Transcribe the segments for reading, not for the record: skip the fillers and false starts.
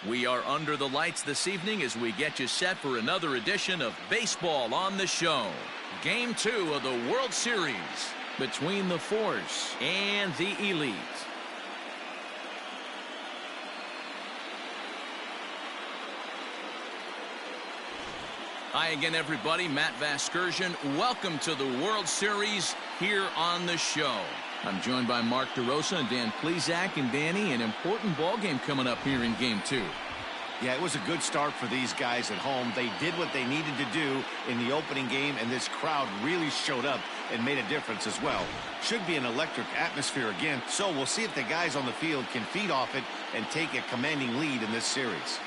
We are under the lights this evening as we get you set for another edition of Baseball on the Show. Game 2 of the World Series between the Force and the Elite. Hi again, everybody. Matt Vasgersian. Welcome to the World Series here on the show. I'm joined by Mark DeRosa and Dan Plesac. And Danny, an important ball game coming up here in Game 2. Yeah, it was a good start for these guys at home. They did what they needed to do in the opening game, and this crowd really showed up and made a difference as well. Should be an electric atmosphere again, so we'll see if the guys on the field can feed off it and take a commanding lead in this series.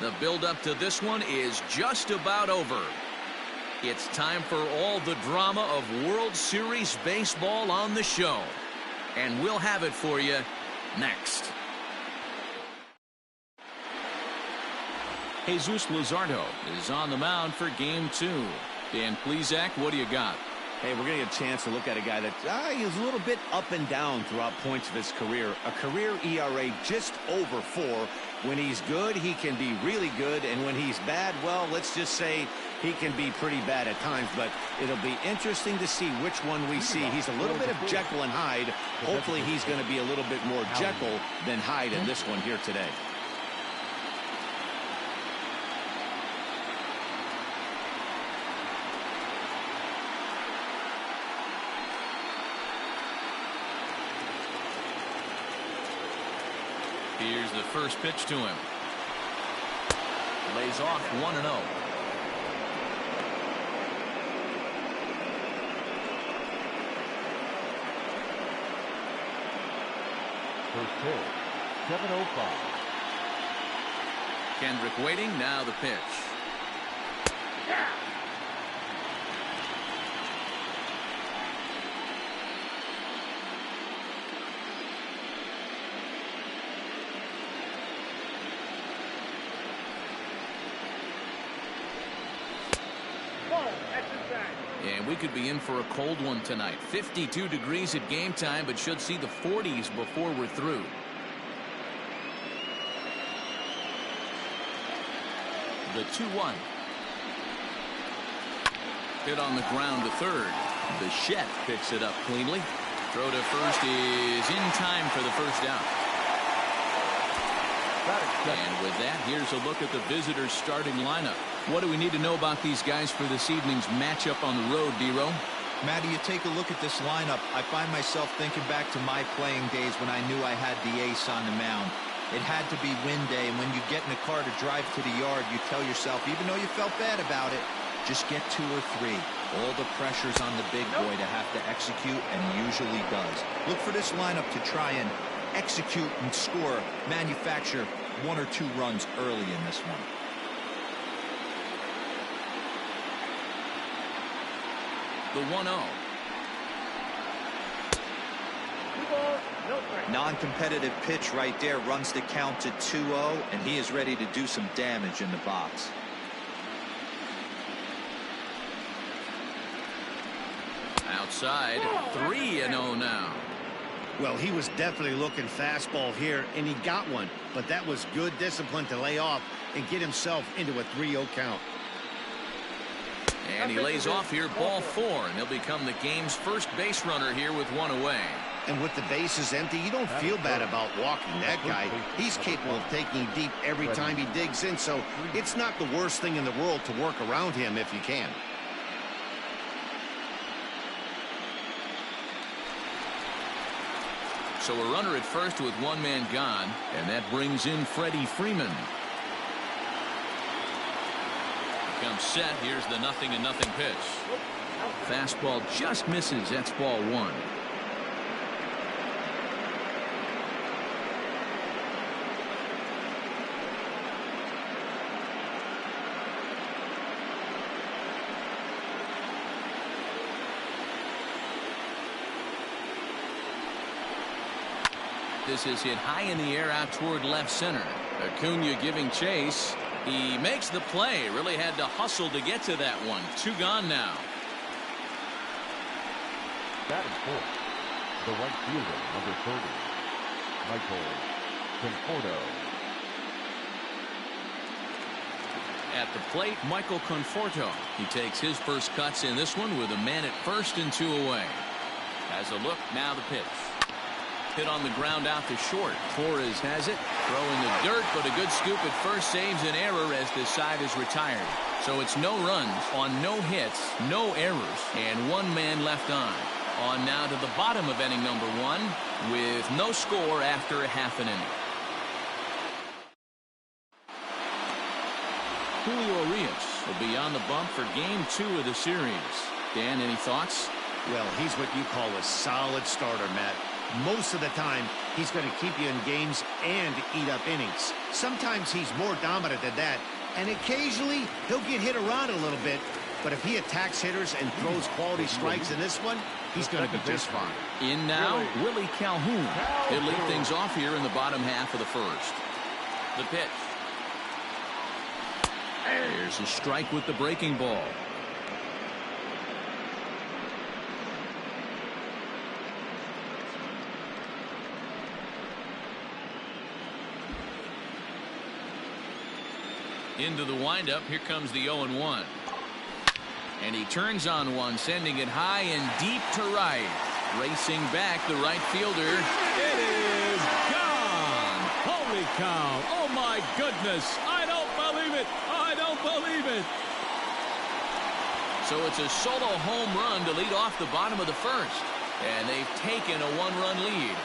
The build-up to this one is just about over. It's time for all the drama of World Series baseball on the show. And we'll have it for you next. Jesus Luzardo is on the mound for Game 2. Dan Plesac, what do you got? Hey, we're going to get a chance to look at a guy that is a little bit up and down throughout points of his career. A career ERA just over 4. When he's good, he can be really good. And when he's bad, well, let's just say he can be pretty bad at times. But it'll be interesting to see which one we see. He's a little bit of Jekyll and Hyde. Hopefully he's going to be a little bit more Jekyll than Hyde in this one here today. Here's the first pitch to him. Lays off 1-0. First pitch, 7:05. Kendrick waiting, now the pitch. Yeah. And we could be in for a cold one tonight. 52 degrees at game time, but should see the 40s before we're through. The 2-1. Hit on the ground to third. Bichette picks it up cleanly. Throw to first is in time for the first out. And with that, here's a look at the visitors' starting lineup. What do we need to know about these guys for this evening's matchup on the road, D-Row? Matty, you take a look at this lineup. I find myself thinking back to my playing days when I knew I had the ace on the mound. It had to be win day, and when you get in a car to drive to the yard, you tell yourself, even though you felt bad about it, just get 2 or 3. All the pressure's on the big boy to have to execute, and he usually does. Look for this lineup to try and execute and score, manufacture 1 or 2 runs early in this one. The 1-0. Non-competitive pitch right there, runs the count to 2-0, and he is ready to do some damage in the box. Outside, 3-0 now. Well, he was definitely looking fastball here, and he got one. But that was good discipline to lay off and get himself into a 3-0 count. And he lays off here, ball 4, and he'll become the game's first base runner here with 1 away. And with the bases empty, you don't feel bad about walking that guy. He's capable of taking deep every time he digs in, so it's not the worst thing in the world to work around him if you can. So a runner at first with 1 man gone, and that brings in Freddie Freeman. Comes set. Here's the 0-0 pitch. Fastball just misses. That's ball 1. This is hit high in the air out toward left center. Acuna giving chase. He makes the play. Really had to hustle to get to that one. 2 gone now. Batting fourth, the right fielder, number 30. Michael Conforto. At the plate, Michael Conforto. He takes his first cuts in this one with a man at first and 2 away. Has a look, now the pitch. Hit on the ground out to short. Torres has it. Throw in the dirt, but a good scoop at first saves an error as this side is retired. So it's no runs on no hits, no errors, and 1 man left on. On now to the bottom of inning number 1 with no score after a half an inning. Julio Urias will be on the bump for game 2 of the series. Dan, any thoughts? Well, he's what you call a solid starter, Matt. Most of the time, he's going to keep you in games and eat up innings. Sometimes he's more dominant than that, and occasionally he'll get hit around a little bit. But if he attacks hitters and throws quality strikes in this one, he's going to be just fine. In now, Willie Calhoun. He'll lead things off here in the bottom half of the first. The pitch. Here's a strike with the breaking ball. Into the windup. Here comes the 0-1. And he turns on one, sending it high and deep to right. Racing back, the right fielder. It is gone. Holy cow. Oh, my goodness. I don't believe it. I don't believe it. So it's a solo home run to lead off the bottom of the first. And they've taken a 1-run lead.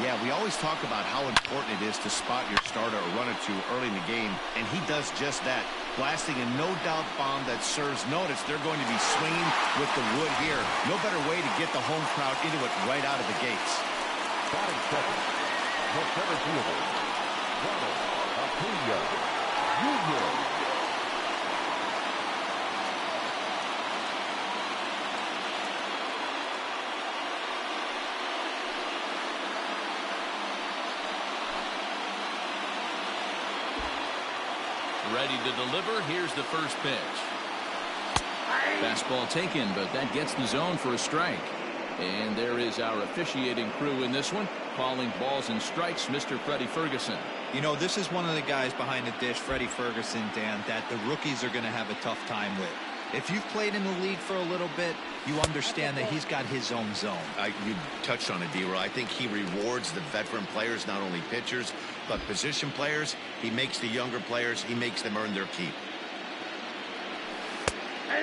Yeah, we always talk about how important it is to spot your starter or run or two early in the game, and he does just that, blasting a no-doubt bomb that serves notice. They're going to be swinging with the wood here. No better way to get the home crowd into it right out of the gates. Batting second, the center fielder, Ronald Acuna Jr. Ready to deliver. Here's the first pitch. Fastball taken, but that gets the zone for a strike. And there is our officiating crew in this one, calling balls and strikes, Mr. Freddie Ferguson. You know, this is one of the guys behind the dish, Freddie Ferguson, Dan, that the rookies are going to have a tough time with. If you've played in the league for a little bit, you understand that he's got his own zone. You touched on it, D-Roy. I think he rewards the veteran players, not only pitchers, but position players. He makes the younger players, he makes them earn their keep.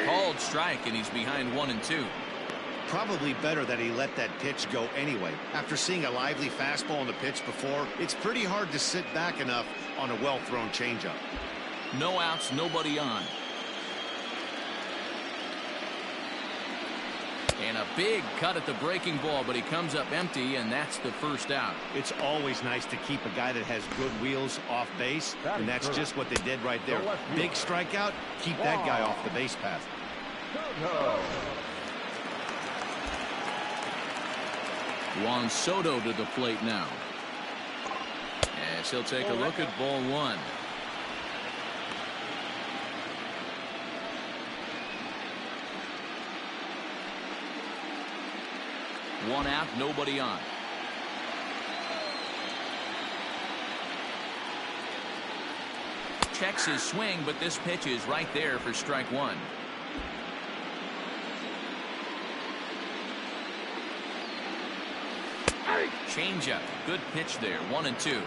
Called strike, and he's behind 1-2. Probably better that he let that pitch go anyway. After seeing a lively fastball on the pitch before, it's pretty hard to sit back enough on a well-thrown changeup. No outs, nobody on. And a big cut at the breaking ball, but he comes up empty, and that's the first out. It's always nice to keep a guy that has good wheels off base, and that's just what they did right there. Big strikeout, keep that guy off the base path. Juan Soto to the plate now. As he'll take a look at ball 1. One out, nobody on. Checks his swing, but this pitch is right there for strike 1. Changeup, good pitch there, 1-2.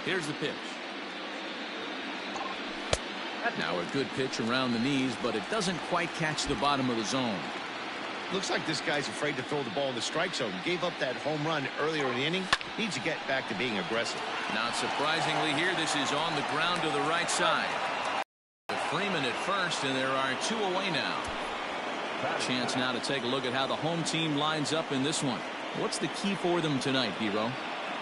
Here's the pitch. Now a good pitch around the knees, but it doesn't quite catch the bottom of the zone. Looks like this guy's afraid to throw the ball in the strike zone. Gave up that home run earlier in the inning. Needs to get back to being aggressive. Not surprisingly here, this is on the ground to the right side. Freeman at first, and there are 2 away now. Chance now to take a look at how the home team lines up in this one. What's the key for them tonight, Hero?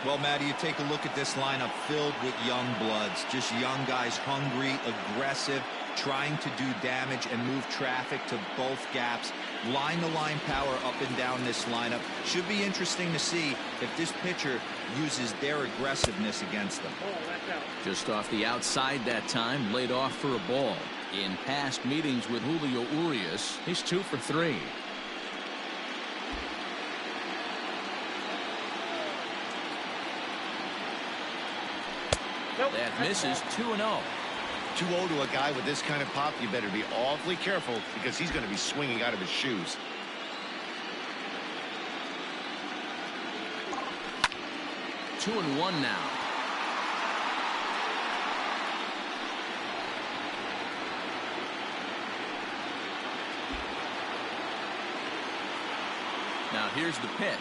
Well, Matty, you take a look at this lineup filled with young bloods, just young guys, hungry, aggressive, trying to do damage and move traffic to both gaps. Line-to-line power up and down this lineup. Should be interesting to see if this pitcher uses their aggressiveness against them. Just off the outside that time, laid off for a ball. In past meetings with Julio Urias, he's 2 for 3. That misses. 2-0. 2-0 to a guy with this kind of pop, you better be awfully careful because he's going to be swinging out of his shoes. Two and one now. Now here's the pitch.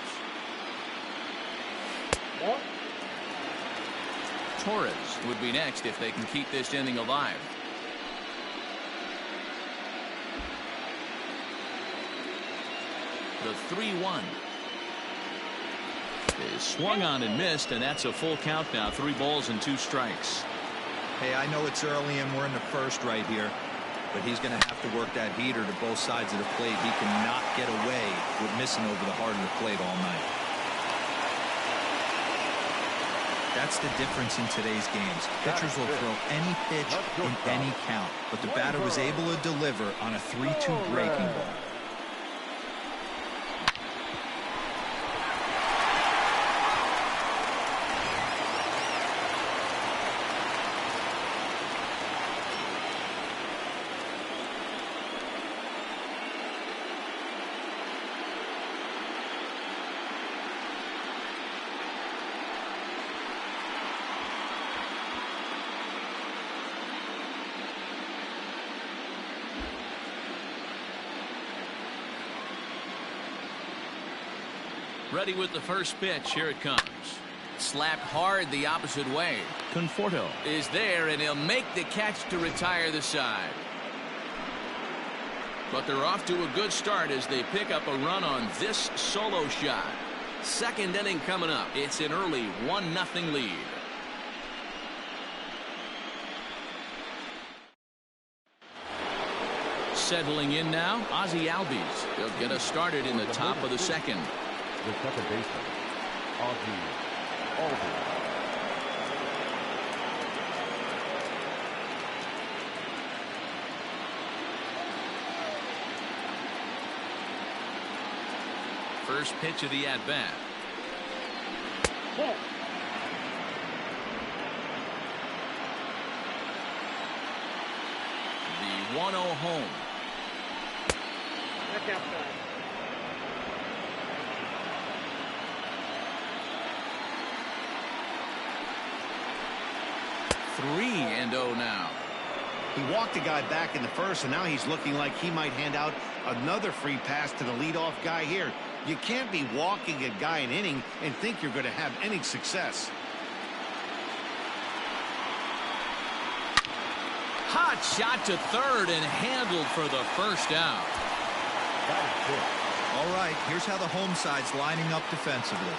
Torres would be next if they can keep this inning alive. The 3-1 is swung on and missed, and that's a full count now. 3 balls and 2 strikes. Hey, I know it's early and we're in the first right here, but he's going to have to work that heater to both sides of the plate. He cannot get away with missing over the heart of the plate all night. That's the difference in today's games. Pitchers will throw any pitch in any count, but the batter was able to deliver on a 3-2 breaking ball. Ready with the first pitch. Here it comes. Slapped hard the opposite way. Conforto is there, and he'll make the catch to retire the side. But they're off to a good start as they pick up a run on this solo shot. Second inning coming up. It's an early 1-0 lead. Settling in now, Ozzie Albies. He'll get us started in the top of the second. The second baseman, Ozzie Albies. First pitch of the at-bat. The 1-0 home. That's outside. Three and 0 now. He walked the guy back in the first, and now he's looking like he might hand out another free pass to the leadoff guy here. You can't be walking a guy an inning and think you're going to have any success. Hot shot to third and handled for the first out. All right, here's how the home side's lining up defensively.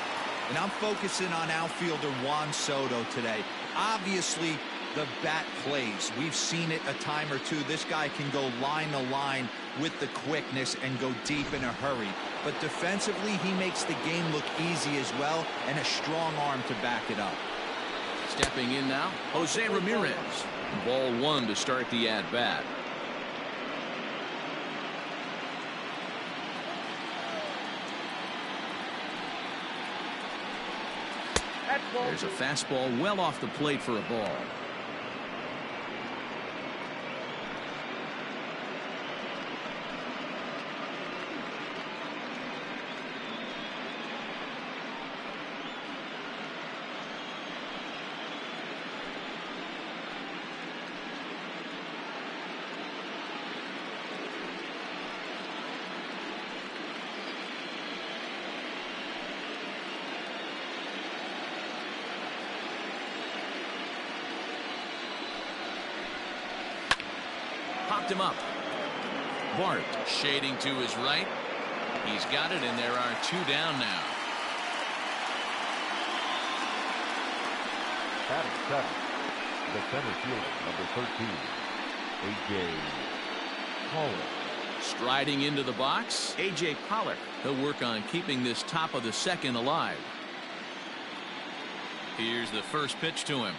And I'm focusing on outfielder Juan Soto today. Obviously, the bat plays. We've seen it a time or two. This guy can go line to line with the quickness and go deep in a hurry. But defensively, he makes the game look easy as well, and a strong arm to back it up. Stepping in now, Jose Ramirez. Ball 1 to start the at-bat. There's a fastball well off the plate for a ball. Popped him up. Bart shading to his right. He's got it, and there are 2 down now. Batting seventh, the center fielder, number 13, A.J. Pollock. Striding into the box, A.J. Pollock. He'll work on keeping this top of the second alive. Here's the first pitch to him.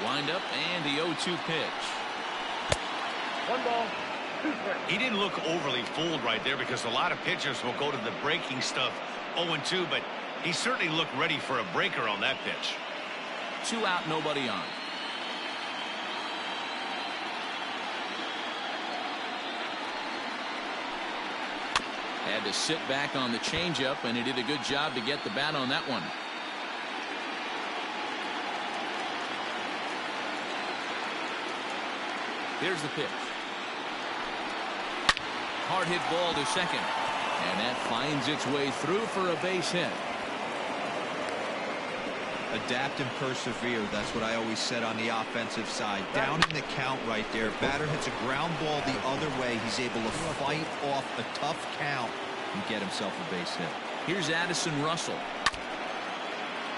Windup and the 0-2 pitch. 1 ball, 2 strikes. He didn't look overly fooled right there because a lot of pitchers will go to the breaking stuff 0-2, but he certainly looked ready for a breaker on that pitch. 2 out, nobody on. Had to sit back on the changeup, and he did a good job to get the bat on that one. Here's the pitch. Hard hit ball to second. And that finds its way through for a base hit. Adapt and persevere. That's what I always said on the offensive side. Down in the count right there. Batter hits a ground ball the other way. He's able to fight off a tough count and get himself a base hit. Here's Addison Russell.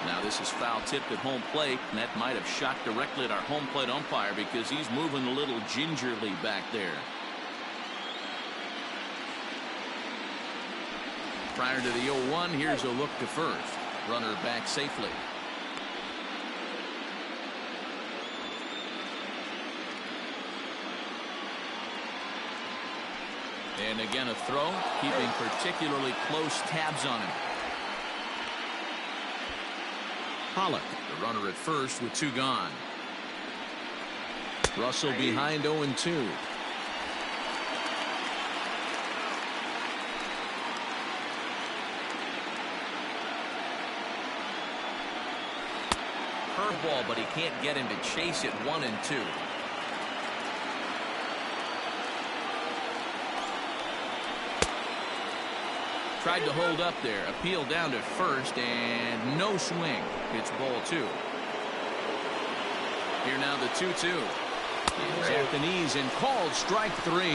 Now this is foul tipped at home plate, and that might have shot directly at our home plate umpire because he's moving a little gingerly back there. Prior to the 0-1, here's a look to first. Runner back safely. And again a throw, keeping particularly close tabs on him. Pollock, the runner at first with 2 gone. Russell behind 0-2. Curveball, but he can't get him to chase it. 1-2. Tried to hold up there. Appeal down to first and no swing. It's ball 2. Here now the 2-2. He's at the knees and called strike 3.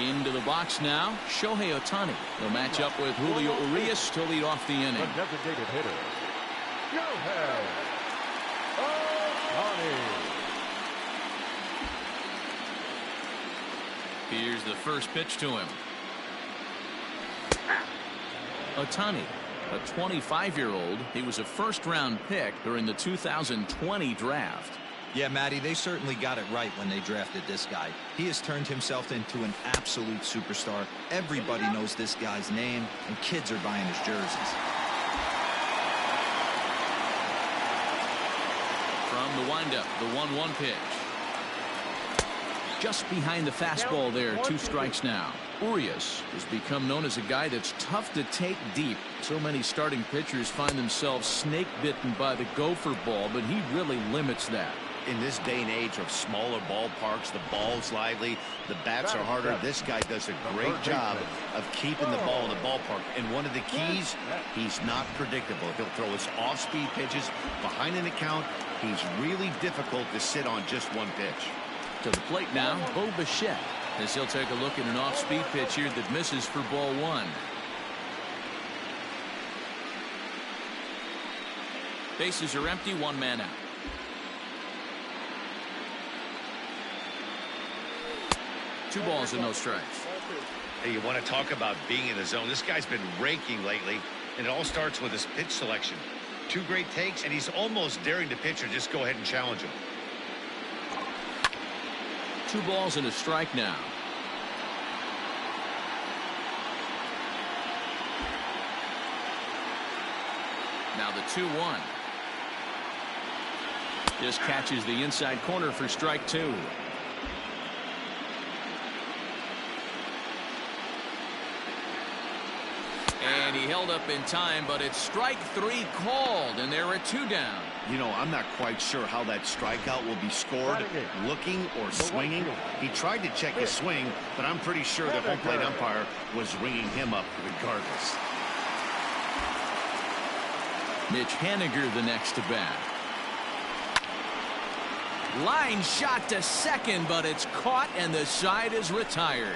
Into the box now, Shohei Ohtani. He'll match up with Julio Urias to lead off the inning. The designated hitter, Shohei Ohtani. Here's the first pitch to him. Ohtani, a 25-year-old. He was a first-round pick during the 2020 draft. Yeah, Matty, they certainly got it right when they drafted this guy. He has turned himself into an absolute superstar. Everybody knows this guy's name, and kids are buying his jerseys. From the windup, the 1-1 pitch. Just behind the fastball there, 2 strikes now. Urias has become known as a guy that's tough to take deep. So many starting pitchers find themselves snake bitten by the gopher ball, but he really limits that. In this day and age of smaller ballparks, the ball's lively, the bats are harder. This guy does a great job of keeping the ball in the ballpark. And one of the keys, he's not predictable. He'll throw his off-speed pitches behind an account. He's really difficult to sit on just one pitch. To the plate now, Bo Bichette, as he'll take a look at an off-speed pitch here that misses for ball 1. Bases are empty, 1 man out. Two balls and no strikes. Hey, you want to talk about being in the zone. This guy's been raking lately, and it all starts with his pitch selection. 2 great takes, and he's almost daring the pitcher just go ahead and challenge him. 2 balls and a strike now. Now the 2-1. Just catches the inside corner for strike 2. held up in time, but it's strike 3 called, and there are 2 down. You know, I'm not quite sure how that strikeout will be scored, looking or swinging. He tried to check his swing, but I'm pretty sure the home plate umpire was ringing him up regardless. Mitch Haniger the next to bat. Line shot to second, but it's caught, and the side is retired.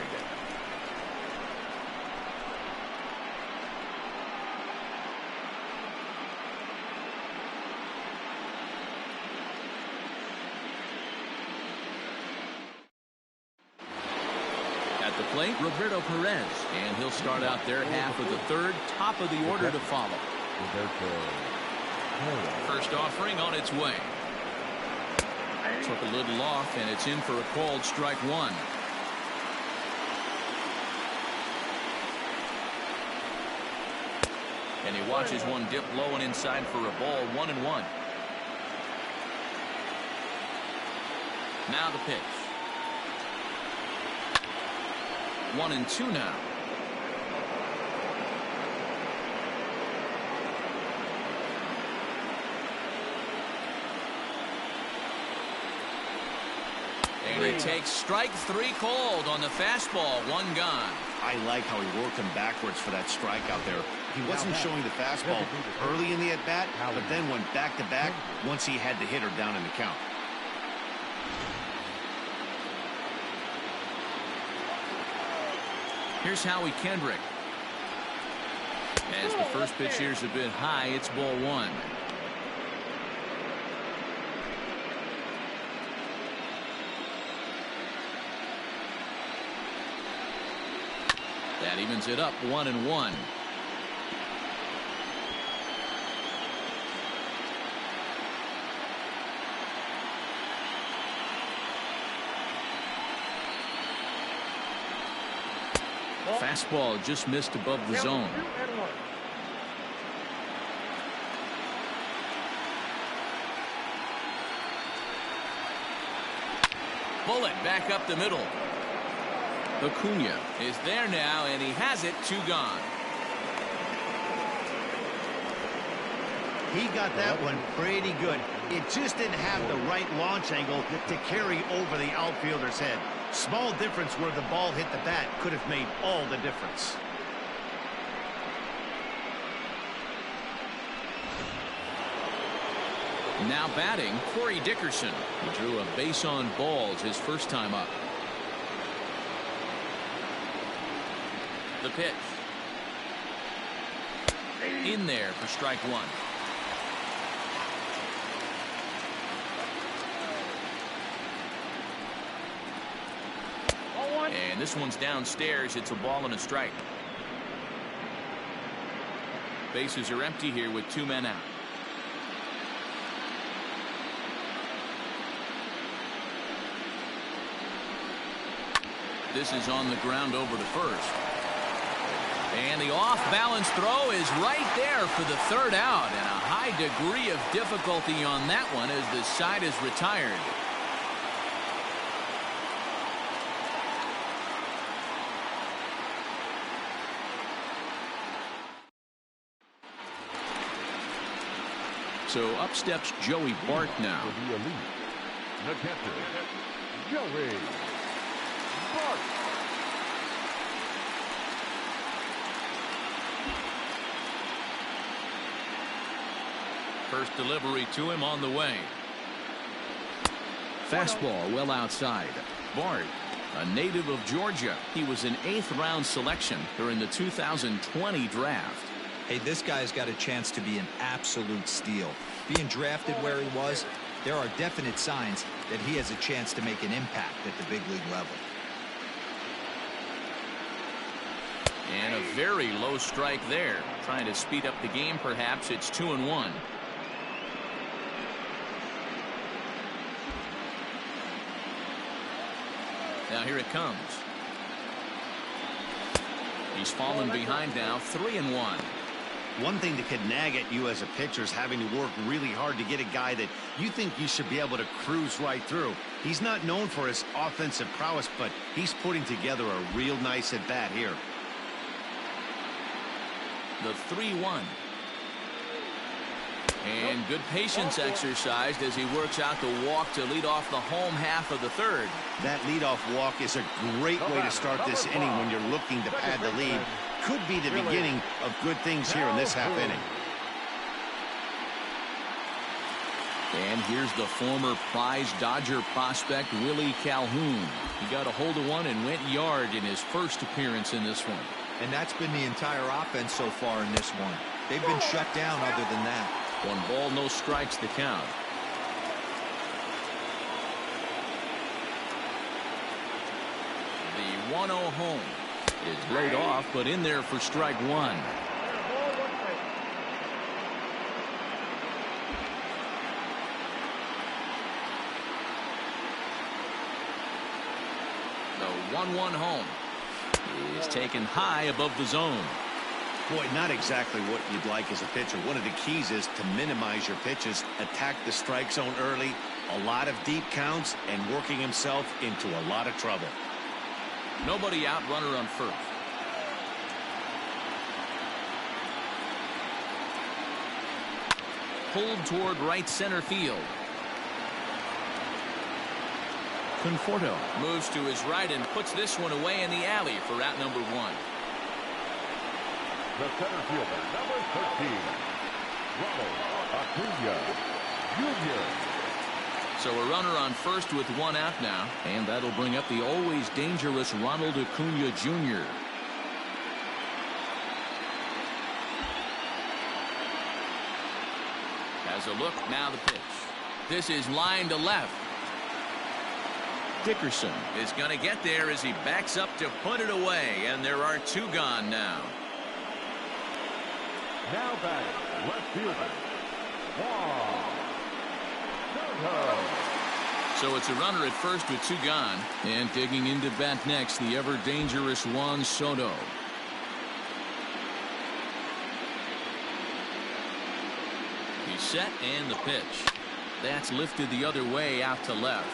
At the plate, Roberto Perez, and he'll start out there half of the third, top of the order to follow. First offering on its way. Took a little off, and it's in for a called strike 1. And he watches one dip low and inside for a ball, 1-1. Now the pitch. 1-2 now. And he takes strike 3 called on the fastball, 1 gone. I like how he worked him backwards for that strike out there. He wasn't showing the fastball early in the at-bat, but then went back-to-back once he had the hitter down in the count. Here's Howie Kendrick. As the first pitch here's a bit high, it's ball 1. That evens it up, 1-1. Fastball just missed above the zone. Bullet back up the middle. Acuna is there now, and he has it, 2 gone. He got that one pretty good. It just didn't have the right launch angle to carry over the outfielder's head. Small difference where the ball hit the bat could have made all the difference. Now batting, Corey Dickerson. He drew a base on balls his first time up. The pitch. In there for strike 1. And this one's downstairs. It's a ball and a strike. Bases are empty here with 2 men out. This is on the ground over to first. And the off-balance throw is right there for the 3rd out. And a high degree of difficulty on that one as the side is retired. So up steps Joey Bart now. For the elite, the catcher, Joey Bart. First delivery to him on the way. Fastball well outside. Bart, a native of Georgia. He was an 8th round selection during the 2020 draft. Hey, this guy's got a chance to be an absolute steal. Being drafted where he was, there are definite signs that he has a chance to make an impact at the big league level. And a very low strike there. Trying to speed up the game, perhaps. It's 2-1. Now here it comes. He's fallen behind now, 3-1. One thing that could nag at you as a pitcher is having to work really hard to get a guy that you think you should be able to cruise right through. He's not known for his offensive prowess, but he's putting together a real nice at-bat here. The 3-1. And good patience exercised as he works out the walk to lead off the home half of the third. That leadoff walk is a great way to start this inning when you're looking to pad the lead. Could be the beginning of good things here in this half inning. And here's the former prize Dodger prospect, Willie Calhoun. He got a hold of one and went yard in his first appearance in this one. And that's been the entire offense so far in this one. They've been shut down other than that. 1 ball, no strikes the count. The 1-0 home is laid off, but in there for strike 1. The 1-1 home is taken high above the zone. Boy, not exactly what you'd like as a pitcher. One of the keys is to minimize your pitches, attack the strike zone early, a lot of deep counts, and working himself into a lot of trouble. Nobody out, runner on first. Pulled toward right center field. Conforto moves to his right and puts this one away in the alley for out number 1. The center fielder, number 13, Ronald Acuna Jr. So a runner on first with 1 out now, and that'll bring up the always dangerous Ronald Acuna Jr. Has a look, now the pitch. This is line to left. Dickerson is going to get there as he backs up to put it away, and there are 2 gone now. Now batting, left fielder, Juan Soto. So it's a runner at first with 2 gone, and digging into bat next, the ever dangerous Juan Soto. He's set, and the pitch. That's lifted the other way out to left.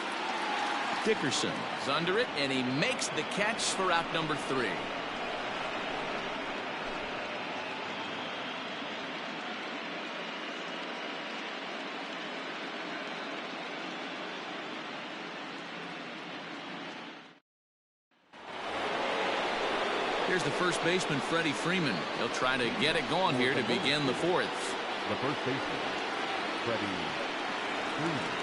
Dickerson is under it, and he makes the catch for out number 3. Here's the first baseman, Freddie Freeman. He'll try to get it going here to begin the 4th. The first baseman, Freddie Freeman.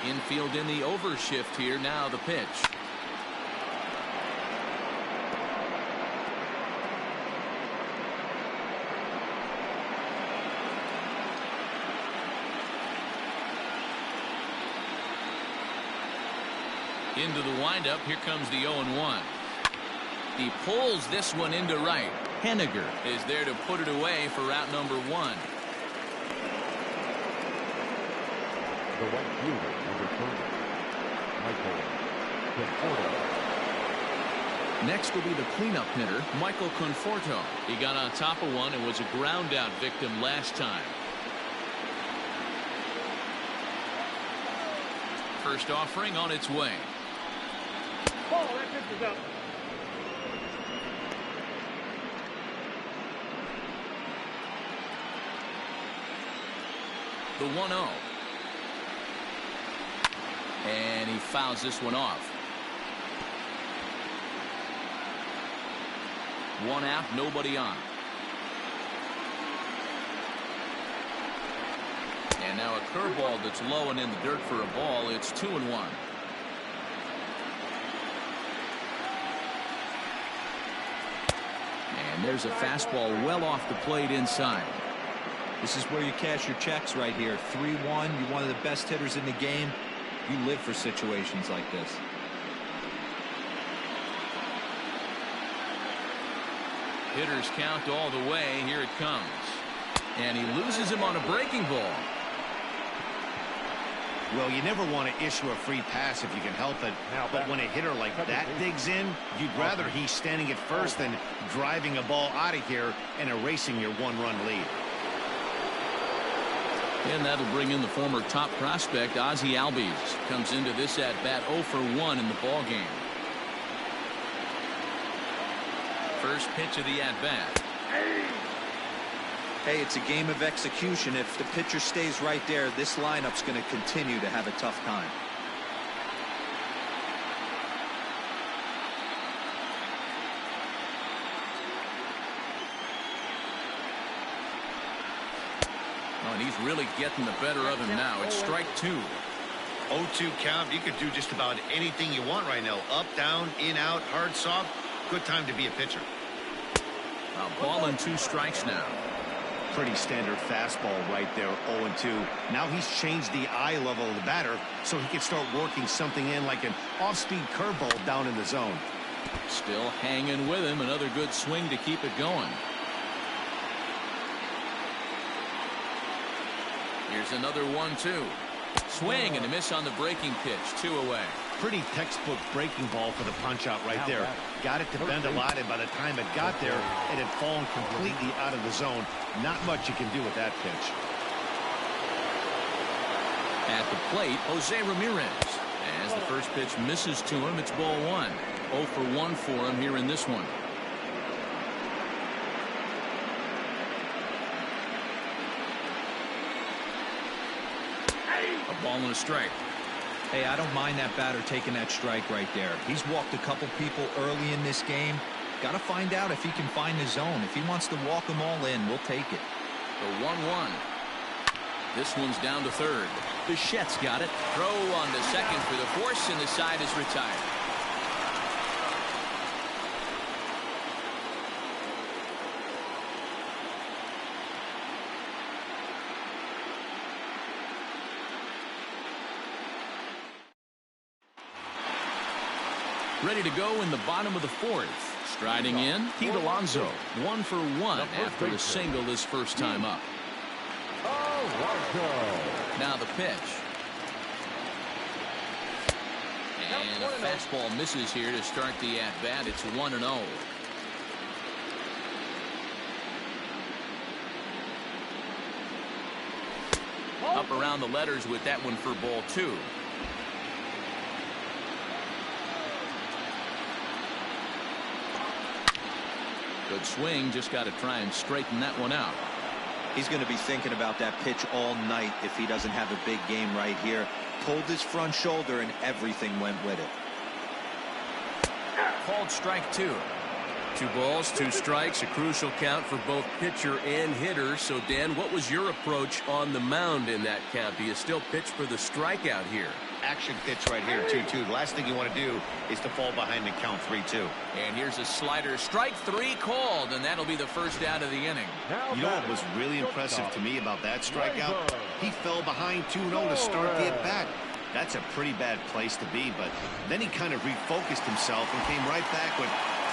Infield in the overshift here. Now the pitch. Into the windup. Here comes the 0-1. He pulls this one into right. Henniger is there to put it away for out number 1. The right fielder, number 20, Michael Conforto. Next will be the cleanup hitter, Michael Conforto. He got on top of one and was a ground out victim last time. First offering on its way. Oh, that pitch is up. The 1-0. And he fouls this one off. 1 out, nobody on. And now a curveball that's low and in the dirt for a ball. It's 2-1. And there's a fastball well off the plate inside. This is where you cash your checks right here. 3-1. You're one of the best hitters in the game. You live for situations like this. Hitters count all the way. Here it comes. And he loses him on a breaking ball. Well, you never want to issue a free pass if you can help it. But when a hitter like that digs in, you'd rather he's standing at first than driving a ball out of here and erasing your 1-run lead. And that'll bring in the former top prospect, Ozzie Albies. Comes into this at-bat 0 for 1 in the ballgame. First pitch of the at-bat. Hey, it's a game of execution. If the pitcher stays right there, this lineup's going to continue to have a tough time. Oh, and he's really getting the better of him now. It's strike 2. 0-2 count. You could do just about anything you want right now. Up, down, in, out, hard, soft. Good time to be a pitcher. A ball and 2 strikes now. Pretty standard fastball right there, 0-2. Now he's changed the eye level of the batter so he can start working something in like an off-speed curveball down in the zone. Still hanging with him. Another good swing to keep it going. Here's another 1-2. Swing and a miss on the breaking pitch. 2 away. Pretty textbook breaking ball for the punch out right there. Got it to bend a lot, and by the time it got there, it had fallen completely out of the zone. Not much you can do with that pitch. At the plate, Jose Ramirez. As the first pitch misses to him, it's ball 1. 0 for 1 for him here in this one. A ball and a strike. Hey, I don't mind that batter taking that strike right there. He's walked a couple people early in this game. Got to find out if he can find the zone. If he wants to walk them all in, we'll take it. The 1-1. This one's down to third. Bichette's got it. Throw on to second for the force, and the side is retired. Ready to go in the bottom of the 4th. Striding in, Pete Alonso. 1 for 1 after the single his first time up. Now the pitch. And a fastball misses here to start the at-bat. It's 1-0. Up around the letters with that one for ball 2. Good swing, just got to try and straighten that one out. He's going to be thinking about that pitch all night if he doesn't have a big game right here. Pulled his front shoulder and everything went with it. Called strike 2. 2 balls, 2 strikes, a crucial count for both pitcher and hitter. So, Dan, what was your approach on the mound in that count? Do you still pitch for the strikeout here? Action pitch right here, 2-2. The last thing you want to do is to fall behind and count 3-2. And here's a slider. Strike 3 called, and that'll be the first out of the inning. You know what was really impressive to me about that strikeout? He fell behind 2-0 to start the at-bat. That's a pretty bad place to be, but then he kind of refocused himself and came right back with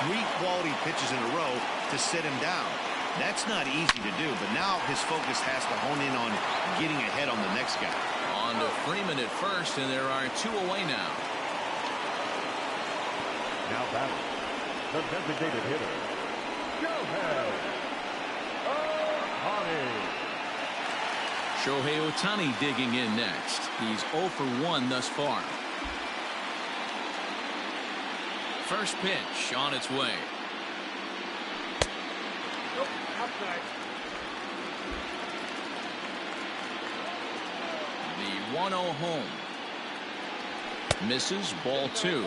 3 quality pitches in a row to sit him down. That's not easy to do, but now his focus has to hone in on getting ahead on the next guy. On to Freeman at first, and there are 2 away now. Now batting, the designated hitter, Shohei Ohtani digging in next. He's 0 for 1 thus far. First pitch on its way. Nope, outside. The 1-0 home. Misses, ball 2.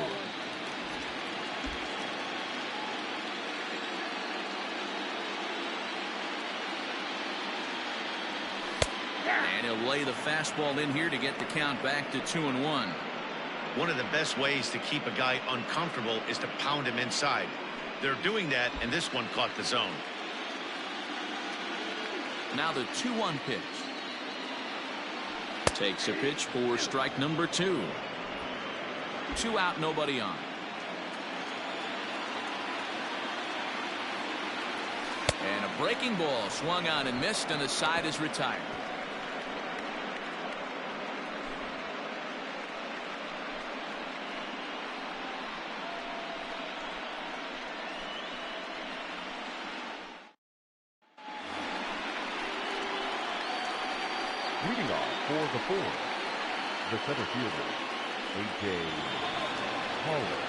And he'll lay the fastball in here to get the count back to 2-1. One of the best ways to keep a guy uncomfortable is to pound him inside. They're doing that, and this one caught the zone. Now the 2-1 pitch. Takes a pitch for strike number 2. 2 out, nobody on. And a breaking ball swung on and missed, and the side is retired. Leading off for the fourth, the center fielder, A.J. Haller.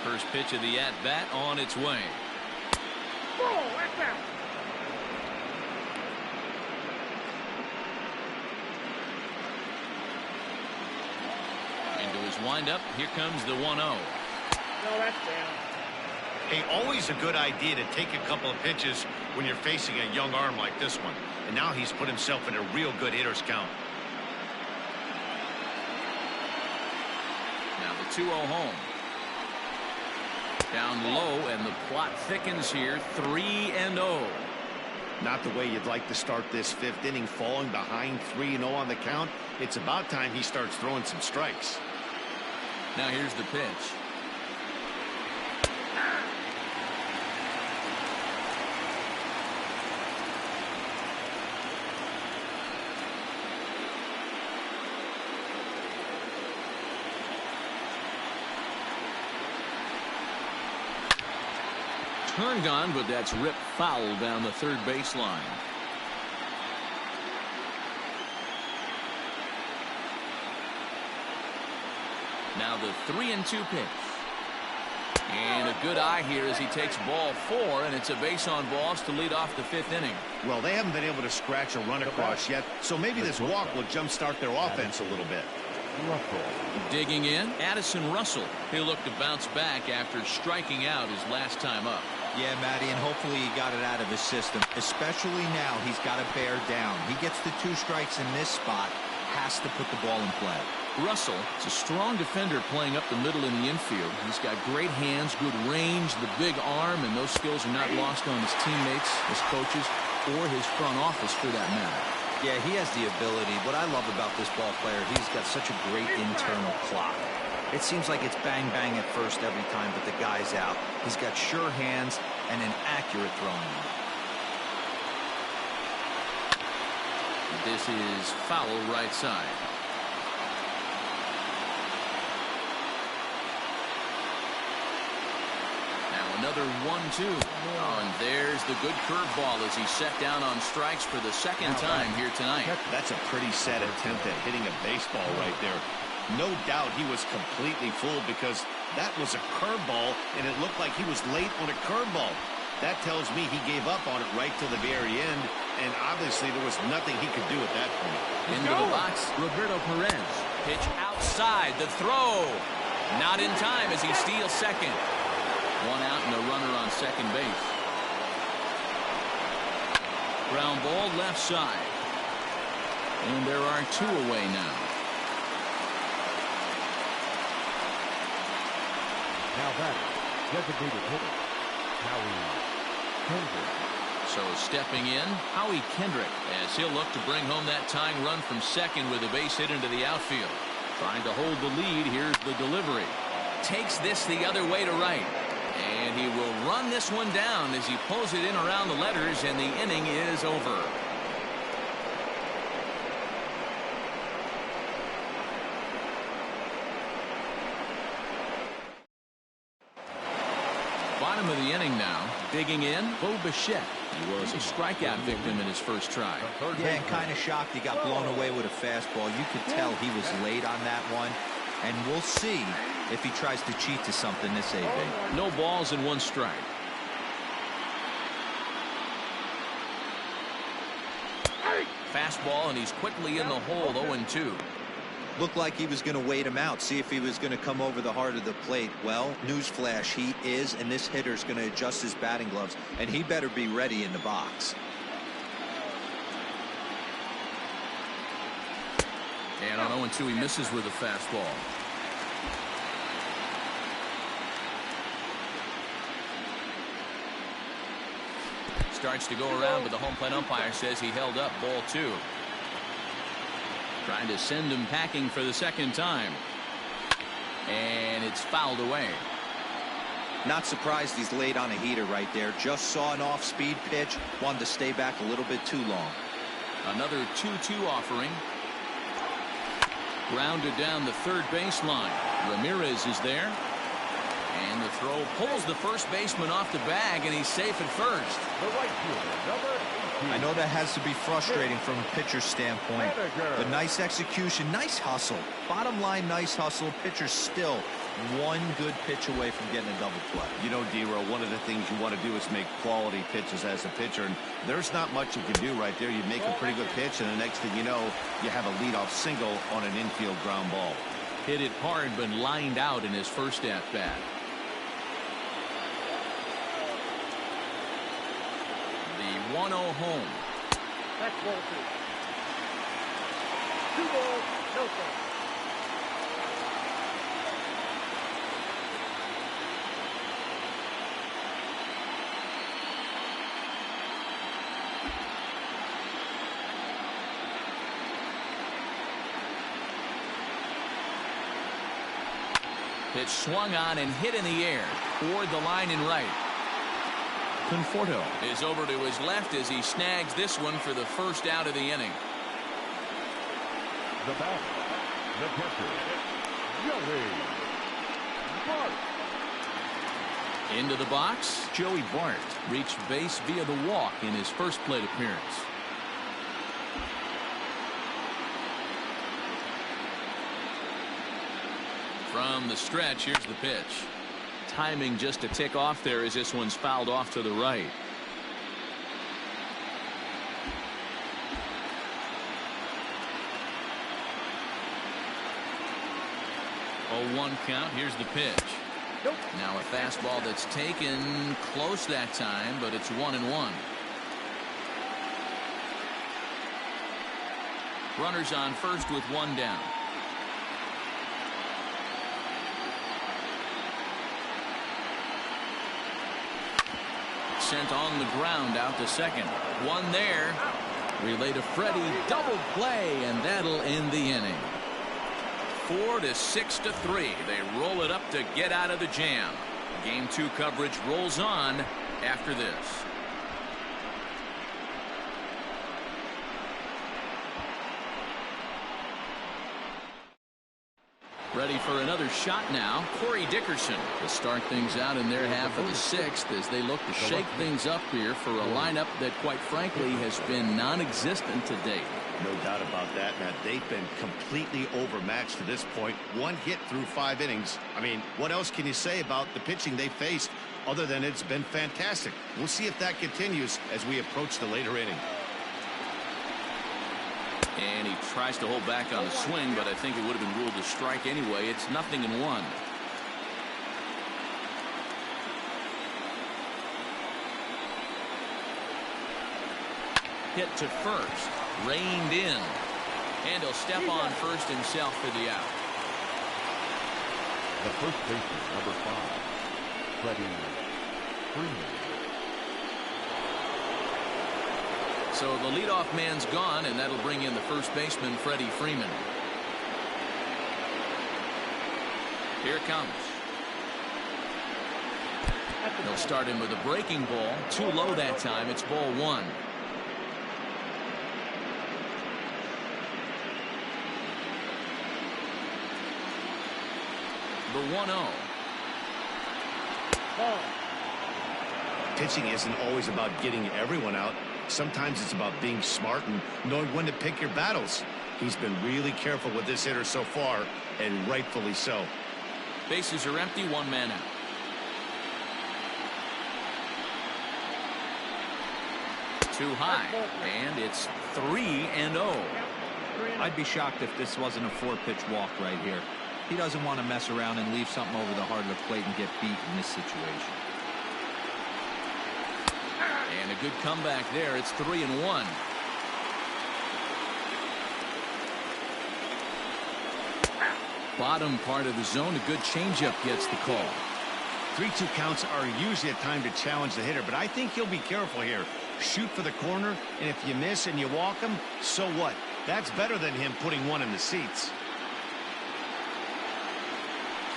First pitch of the at-bat on its way. Ball, that's out. Into his windup. Here comes the 1-0. No, that's down. Hey, always a good idea to take a couple of pitches when you're facing a young arm like this one. And now he's put himself in a real good hitter's count. Now the 2-0 home. Down low, and the plot thickens here. 3-0. Not the way you'd like to start this fifth inning, falling behind 3-0 on the count. It's about time he starts throwing some strikes. Now here's the pitch. Turned on, but that's ripped foul down the third baseline. Now the 3-2 pitch. And a good eye here as he takes ball 4, and it's a base on balls to lead off the fifth inning. Well, they haven't been able to scratch a run across yet, so maybe this walk will jumpstart their offense a little bit. Digging in, Addison Russell. He'll look to bounce back after striking out his last time up. Yeah, Matty, and hopefully he got it out of his system. Especially now, he's got to bear down. He gets the 2 strikes in this spot, has to put the ball in play. Russell is a strong defender playing up the middle in the infield. He's got great hands, good range, the big arm, and those skills are not lost on his teammates, his coaches, or his front office for that matter. Yeah, he has the ability. What I love about this ball player, he's got such a great internal clock. It seems like it's bang bang at first every time, but the guy's out. He's got sure hands and an accurate throwing. This is foul right side. Now another 1-2. Oh, and there's the good curveball as he's set down on strikes for the second time here tonight. That's a pretty sad attempt at hitting a baseball right there. No doubt he was completely fooled because that was a curveball, and it looked like he was late on a curveball. That tells me he gave up on it right till the very end, and obviously there was nothing he could do at that point. Into the box, Roberto Perez. Pitch outside, the throw. Not in time as he steals second. 1 out and a runner on second base. Ground ball left side. And there are 2 away now. Now that designated hitter, Howie Kendrick. So stepping in, Howie Kendrick, as he'll look to bring home that tying run from second with a base hit into the outfield. Trying to hold the lead. Here's the delivery. Takes this the other way to right. And he will run this one down as he pulls it in around the letters, and the inning is over. Bottom of the inning now. Digging in, Bo Bichette. He was a strikeout victim in his first try. Yeah, and kind of shocked he got blown away with a fastball. You could tell he was late on that one. And we'll see if he tries to cheat to something this AB. No balls and 1 strike. Fastball, and he's quickly in the hole. 0-2. Looked like he was going to wait him out, see if he was going to come over the heart of the plate. Well, newsflash, he is, and this hitter's going to adjust his batting gloves, and he better be ready in the box. And on 0-2, he misses with a fastball. Starts to go around, but the home plate umpire says he held up. Ball 2. Trying to send him packing for the second time. And it's fouled away. Not surprised he's late on a heater right there. Just saw an off-speed pitch. Wanted to stay back a little bit too long. Another 2-2 offering. Grounded down the third baseline. Ramirez is there. And the throw pulls the first baseman off the bag, and he's safe at first. The right fielder, number 18. I know that has to be frustrating from a pitcher's standpoint. But nice execution, nice hustle. Bottom line, nice hustle. Pitcher's still one good pitch away from getting a double play. You know, D-Row, one of the things you want to do is make quality pitches as a pitcher, and there's not much you can do right there. You make a pretty good pitch, and the next thing you know, you have a leadoff single on an infield ground ball. Hit it hard, but lined out in his first at-bat. The 1-0 home. That's ball 2. 2 balls, no strikes. Pitch swung on and hit in the air toward the line and right. Conforto is over to his left as he snags this one for the first out of the inning. The batter, the catcher, Joey Bart. Into the box, Joey Bart reached base via the walk in his first plate appearance. From the stretch, here's the pitch. Timing just a tick off there as this one's fouled off to the right. 0-1 count. Here's the pitch. Nope. Now a fastball that's taken close that time, but it's 1-1. Runners on first with one down. Sent on the ground out to second. One there. Relay to Freddie. Double play, and that'll end the inning. 4-6-3. They roll it up to get out of the jam. Game 2 coverage rolls on after this. Ready for another shot now. Corey Dickerson to start things out in their half of the 6th as they look to shake things up here for a lineup that, quite frankly, has been non-existent to date. No doubt about that, Matt. They've been completely overmatched to this point. One hit through 5 innings. I mean, what else can you say about the pitching they faced other than it's been fantastic? We'll see if that continues as we approach the later inning. And he tries to hold back on the swing, but I think it would have been ruled a strike anyway. It's 0-1. Hit to first. Reined in. And he'll step on first himself for the out. The first baseman, number 5, Freddie Freeman. So the leadoff man's gone, and that'll bring in the first baseman, Freddie Freeman. Here it comes. They'll start him with a breaking ball. Too low that time. It's ball 1. The 1-0. Pitching isn't always about getting everyone out. Sometimes it's about being smart and knowing when to pick your battles. He's been really careful with this hitter so far, and rightfully so. Bases are empty, 1 man out. Too high, and it's 3-0. I'd be shocked if this wasn't a 4-pitch walk right here. He doesn't want to mess around and leave something over the heart of the plate and get beat in this situation. And a good comeback there. It's 3-1. Bottom part of the zone. A good changeup gets the call. 3-2 counts are usually a time to challenge the hitter, but I think he'll be careful here. Shoot for the corner, and if you miss and you walk him, so what? That's better than him putting one in the seats.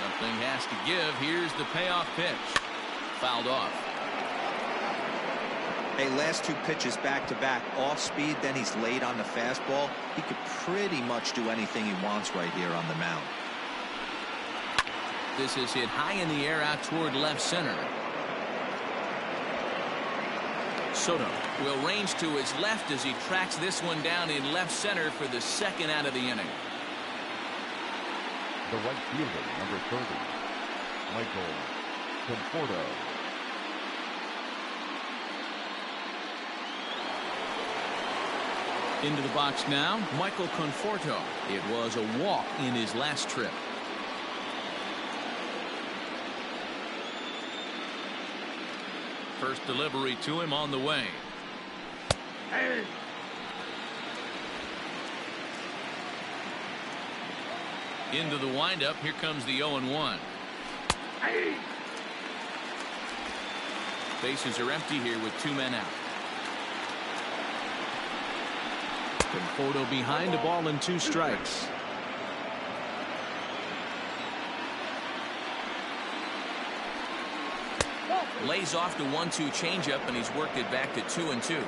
Something has to give. Here's the payoff pitch. Fouled off. Hey, last 2 pitches back-to-back, off speed, then he's late on the fastball. He could pretty much do anything he wants right here on the mound. This is hit high in the air out toward left center. Soto will range to his left as he tracks this one down in left center for the second out of the inning. The right fielder, number 30, Michael Conforto. Into the box now, Michael Conforto. It was a walk in his last trip. First delivery to him on the way. Hey. Into the windup. Here comes the 0-1. Hey. Bases are empty here with 2 men out. Conforto behind, a ball and 2 strikes. Lays off the 1-2 changeup, and he's worked it back to 2-2.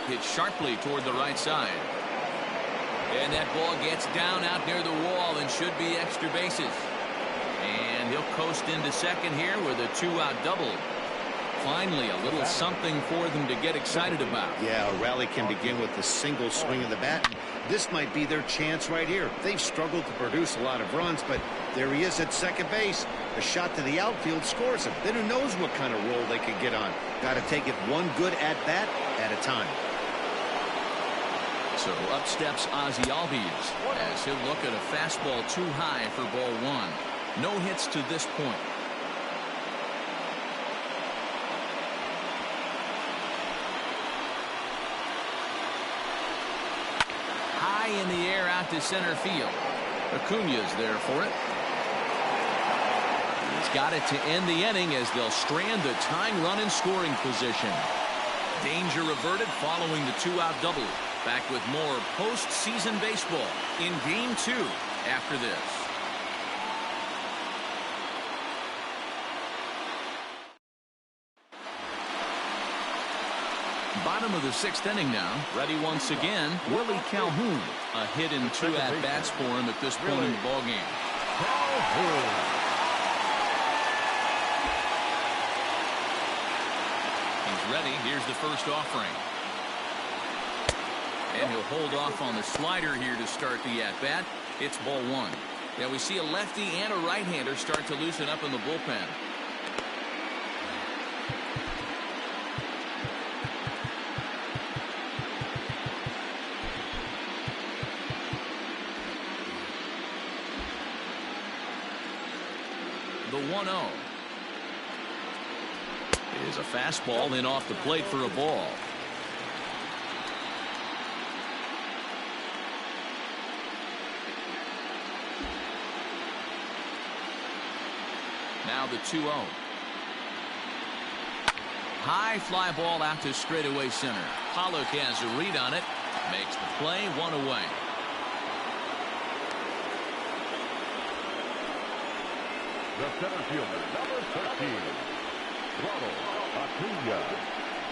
Hit sharply toward the right side. And that ball gets down out near the wall and should be extra bases. And he'll coast into second here with a 2-out double. Finally, a little something for them to get excited about. Yeah, a rally can begin with a single swing of the bat. This might be their chance right here. They've struggled to produce a lot of runs, but there he is at second base. A shot to the outfield scores him. Then who knows what kind of roll they could get on. Got to take it one good at-bat at a time. So up steps Ozzie Albies as he'll look at a fastball too high for ball 1. No hits to this point. High in the air out to center field. Acuña's there for it. He's got it to end the inning as they'll strand the tying run in scoring position. Danger averted following the 2-out double. Back with more postseason baseball in Game 2 after this. Bottom of the 6th inning now. Ready once again, Willie Calhoun. A hit in 2 at-bats for him at this point in the ballgame. He's ready. Here's the first offering. And he'll hold off on the slider here to start the at-bat. It's ball 1. Now we see a lefty and a right-hander start to loosen up in the bullpen. The 1-0 is a fastball in off the plate for a ball. Now the 2-0. High fly ball out to straightaway center. Pollock has a read on it. Makes the play, 1 away. The center fielder, number 13, Ronald Acuña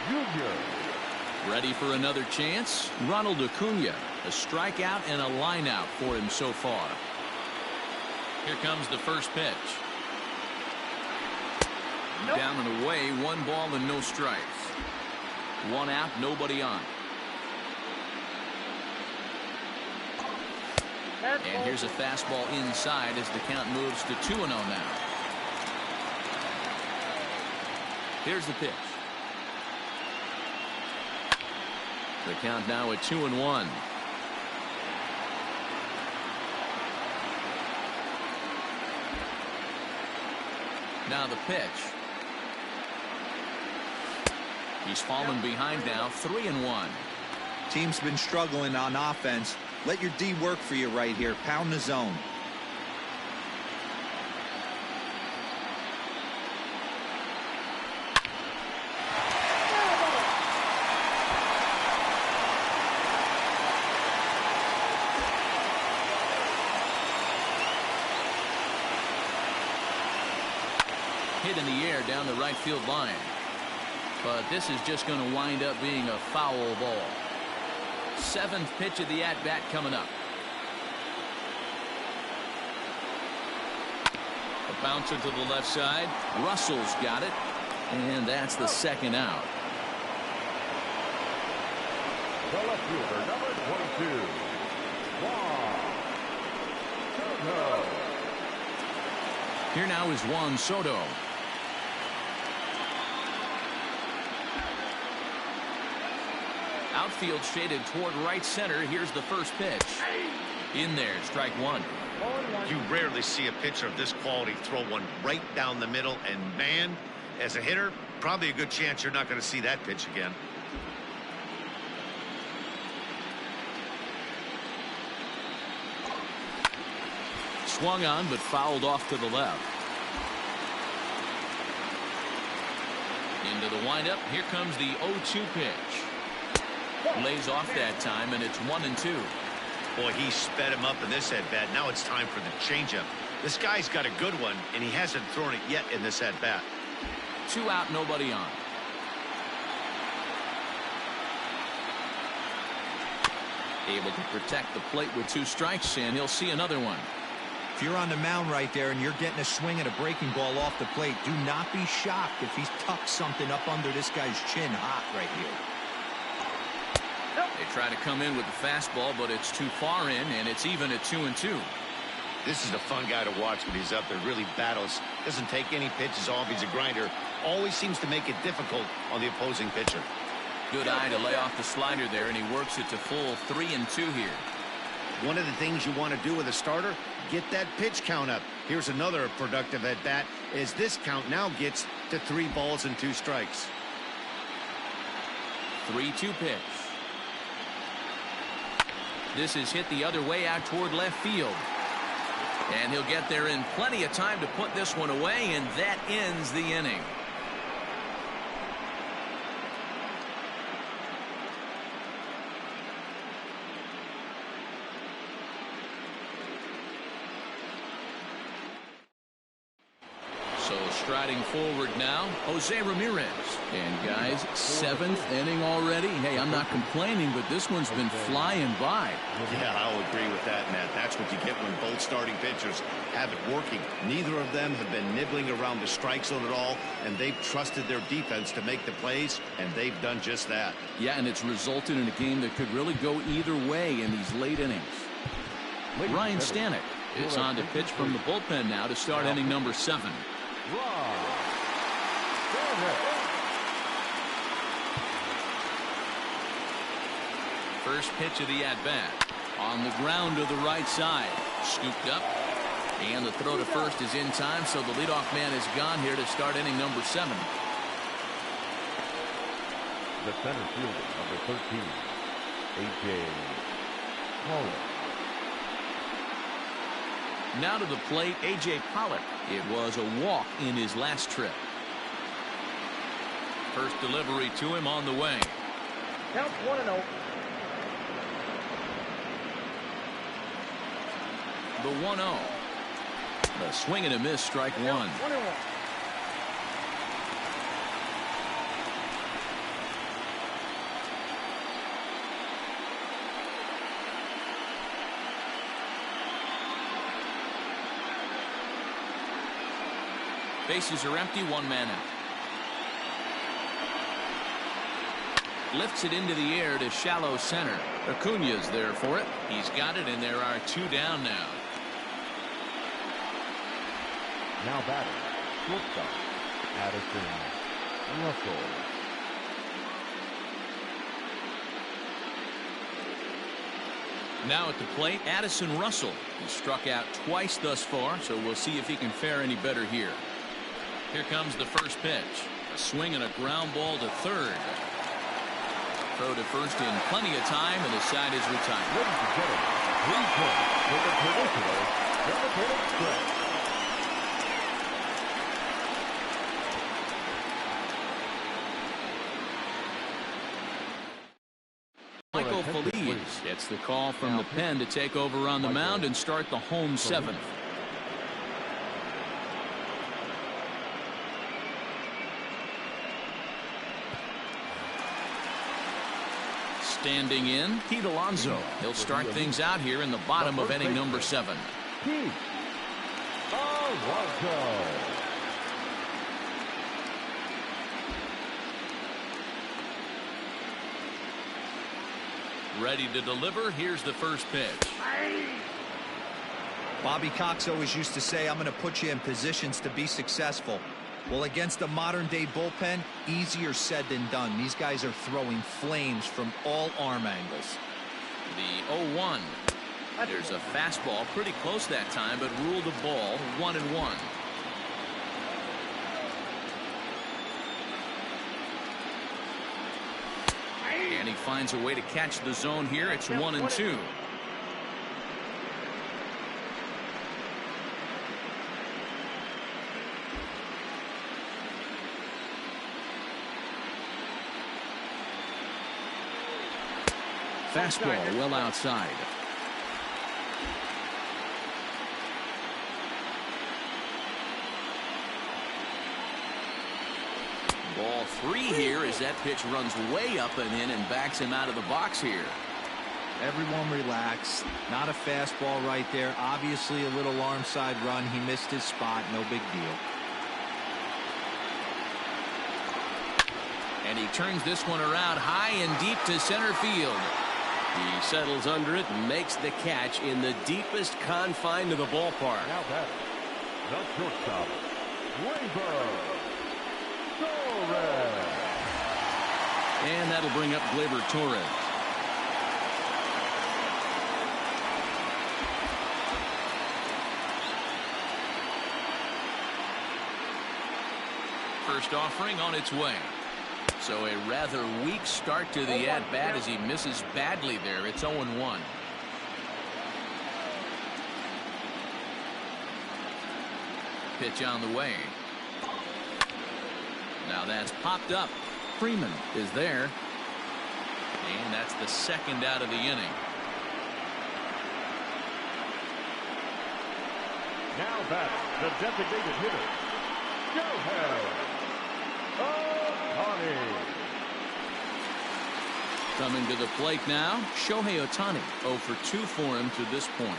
Jr. Ready for another chance? Ronald Acuña. A strikeout and a lineout for him so far. Here comes the first pitch. Nope. Down and away, 1 ball and no strikes. 1 out, nobody on. And here's a fastball inside as the count moves to 2-0 now. Here's the pitch. The count now at 2-1. Now the pitch. He's fallen behind now, 3-1. Team's been struggling on offense. Let your D work for you right here. Pound the zone. hit in the air down the right field line. But this is just going to wind up being a foul ball. 7th pitch of the at-bat coming up. A bouncer to the left side. Russell's got it. And that's the 2nd out. The left fielder, number 22, Juan Soto. Here now is Juan Soto. Outfield shaded toward right center. Here's the first pitch. In there, strike one. You rarely see a pitcher of this quality throw one right down the middle, and man, as a hitter, probably a good chance you're not going to see that pitch again. Swung on, but fouled off to the left. Into the windup. Here comes the 0-2 pitch. Lays off that time, and it's 1-2. Boy, he sped him up in this at-bat. Now it's time for the changeup. This guy's got a good one, and he hasn't thrown it yet in this at-bat. 2 out, nobody on. Able to protect the plate with 2 strikes, and he'll see another one. If you're on the mound right there and you're getting a swing at a breaking ball off the plate, do not be shocked if he's tucked something up under this guy's chin hot right here. They try to come in with the fastball, but it's too far in, and it's even at 2-2. This is a fun guy to watch when he's up there. Really battles. Doesn't take any pitches off. He's a grinder. Always seems to make it difficult on the opposing pitcher. Good eye to lay off the slider there, and he works it to full 3-2 here. One of the things you want to do with a starter, get that pitch count up. Here's another productive at bat as this count now gets to 3 balls and 2 strikes. 3-2 pitch. This is hit the other way out toward left field. And he'll get there in plenty of time to put this one away, and that ends the inning. So striding forward now, Jose Ramirez. And guys, 7th inning already. Hey, I'm not complaining, but this one's been flying by. Yeah, I'll agree with that, Matt. That's what you get when both starting pitchers have it working. Neither of them have been nibbling around the strike zone at all, and they've trusted their defense to make the plays, and they've done just that. Yeah, and it's resulted in a game that could really go either way in these late innings. Ryan Stanek is on to pitch from the bullpen now to start inning number 7. First pitch of the at-bat. On the ground to the right side. Scooped up. And the throw to first is in time, so the leadoff man is gone here to start inning number 7. The center fielder, number 13, A.J. Pollock. Now to the plate, A.J. Pollock. It was a walk in his last trip. First delivery to him on the way. Count 1-0. The 1-0. The swing and a miss, strike one. 1-1. Bases are empty, 1 man out. Lifts it into the air to shallow center. Acuña's there for it. He's got it, and there are 2 down now. Now batting, shortstop, Addison Russell. Now at the plate, Addison Russell. He struck out twice thus far, so we'll see if he can fare any better here. Here comes the first pitch. A swing and a ground ball to third. Throw to first in plenty of time, and the side is retired. Ladies and gentlemen, please join with the traditional cemetery stretch. Michael Feliz gets the call from the pen to take over on the mound and start the home 7th. Standing in, Pete Alonso. He'll start things out here in the bottom of inning number 7. Pete Alonso. Ready to deliver. Here's the first pitch. Bobby Cox always used to say, I'm going to put you in positions to be successful. Well, against a modern-day bullpen, easier said than done. These guys are throwing flames from all arm angles. The 0-1. There's a fastball pretty close that time, but ruled a ball 1-1. And he finds a way to catch the zone here. It's 1-2. Fastball well outside. Ball 3 here as that pitch runs way up and in and backs him out of the box here. Everyone relax. Not a fastball right there. Obviously a little arm side run. He missed his spot. No big deal. And he turns this one around high and deep to center field. He settles under it and makes the catch in the deepest confine of the ballpark. Now that the shortstop, Gleyber Torres. And that'll bring up Gleyber Torres. First offering on its way. So a rather weak start to the at-bat as he misses badly there. It's 0-1. Pitch on the way. Now that's popped up. Freeman is there. And that's the second out of the inning. Now back, the designated hitter, Shohei Ohtani. Coming to the plate now, Shohei Ohtani. 0 for 2 for him to this point.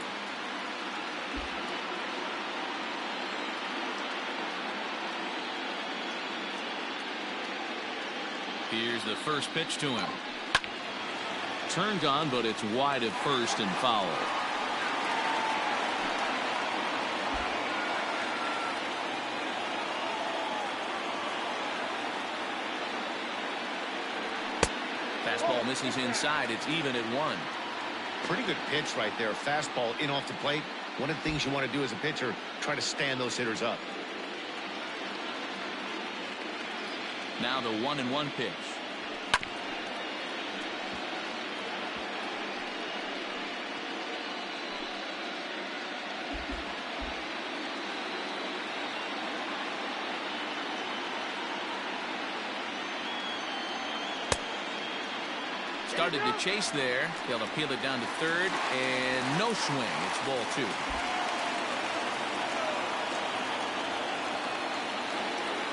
Here's the first pitch to him. Turned on, but it's wide at first and foul. Fastball misses inside. It's even at 1. Pretty good pitch right there. Fastball in off the plate. One of the things you want to do as a pitcher, try to stand those hitters up. Now the 1-1 pitch. Started to chase there. They'll appeal it down to third, and no swing. It's ball 2.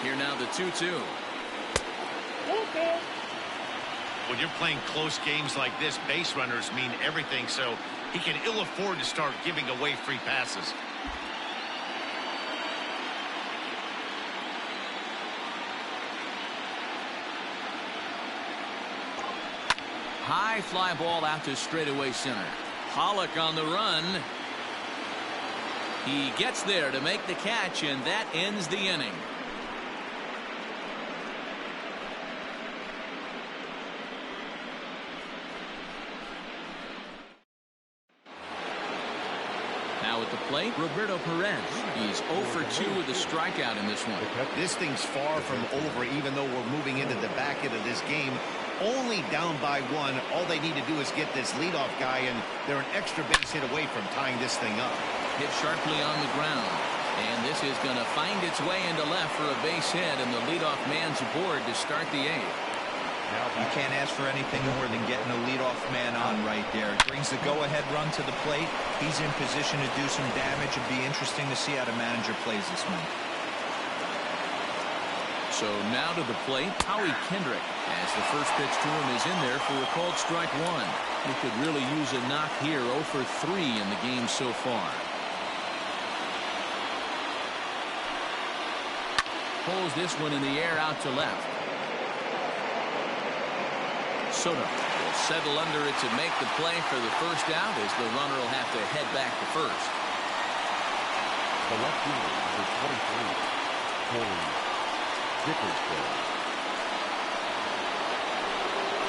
Here now the 2-2. When you're playing close games like this, base runners mean everything, so he can ill afford to start giving away free passes. High fly ball out to straightaway center. Pollock on the run. He gets there to make the catch, and that ends the inning. Now at the plate, Roberto Perez. He's 0 for 2 with a strikeout in this one. This thing's far from over, even though we're moving into the back end of this game. Only down by 1. All they need to do is get this leadoff guy, and they're an extra base hit away from tying this thing up. Hit sharply on the ground. And this is going to find its way into left for a base hit, and the leadoff man's aboard to start the 8th. You can't ask for anything more than getting a leadoff man on right there. It brings the go-ahead run to the plate. He's in position to do some damage. It'd be interesting to see how the manager plays this one. So now to the plate, Howie Kendrick, as the first pitch to him is in there for a called strike one. He could really use a knock here. 0 for 3 in the game so far. Pulls this one in the air out to left. Soto will settle under it to make the play for the first out, as the runner will have to head back to first. The left fielder, number 23, Corey Dickerson.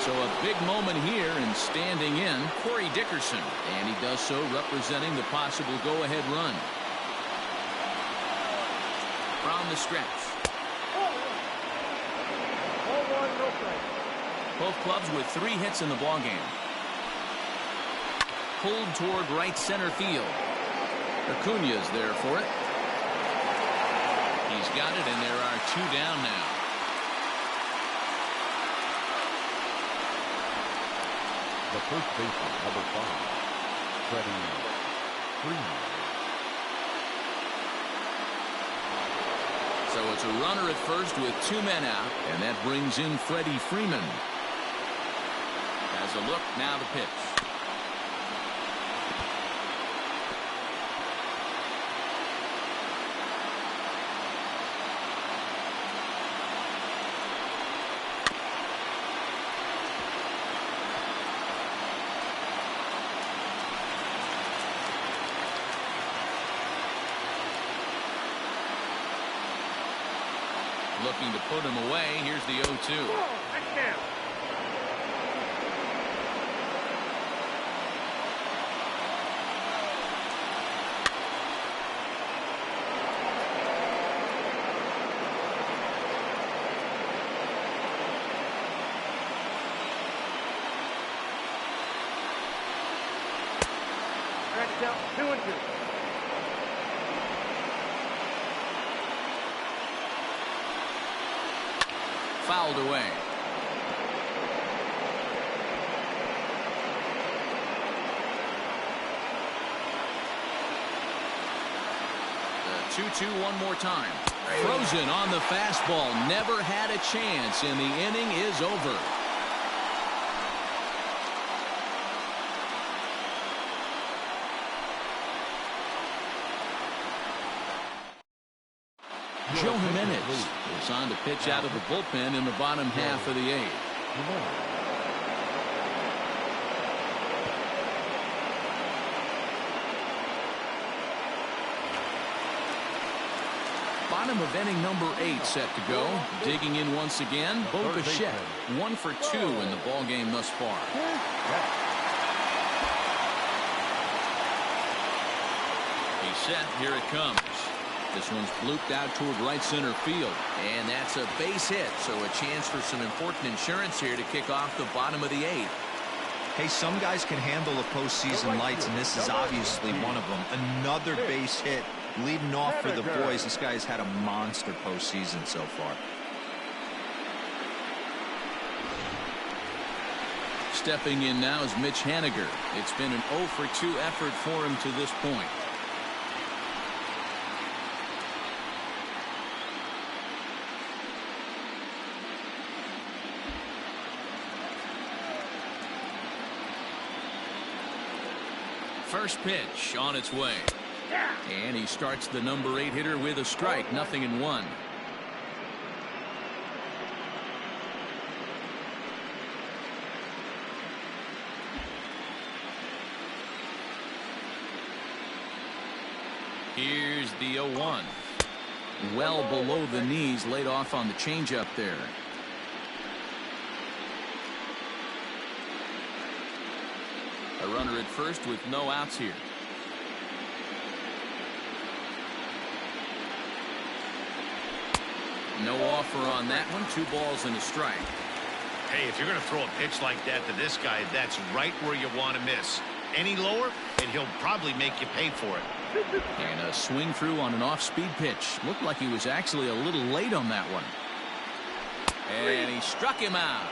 So a big moment here, and standing in, Corey Dickerson, and he does so representing the possible go-ahead run. From the stretch. 0-1, no strike. Both clubs with 3 hits in the ballgame. Pulled toward right center field. Acuña's there for it. He's got it, and there are 2 down now. The first baseman, number 5, Freddie Freeman. So it's a runner at first with 2 men out, and that brings in Freddie Freeman. Has a look, now the pitch. Looking to put him away. Here's the 0-2. Touchdown. Strikes out, 2-2. Fouled away. The 2-2 one more time. Frozen on the fastball. Never had a chance, and the inning is over. Joe Jimenez is on to pitch out of the bullpen in the bottom half of the 8th. Bottom of inning number 8 set to go. Digging in once again, Bo Bichette. 1 for 2 in the ball game thus far. He's set. Here it comes. This one's blooped out toward right center field, and that's a base hit, so a chance for some important insurance here to kick off the bottom of the 8th. Hey, some guys can handle the postseason lights, and this is obviously one of them. Another base hit leading off for the boys. This guy's had a monster postseason so far. Stepping in now is Mitch Haniger. It's been an 0 for 2 effort for him to this point. First pitch on its way. And he starts the number 8 hitter with a strike. 0-1. Here's the 0-1. Well below the knees, laid off on the changeup there. A runner at first with no outs here. No offer on that one. 2 balls and a strike. Hey, if you're going to throw a pitch like that to this guy, that's right where you want to miss. Any lower, and he'll probably make you pay for it. And a swing through on an off-speed pitch. Looked like he was actually a little late on that one. And he struck him out.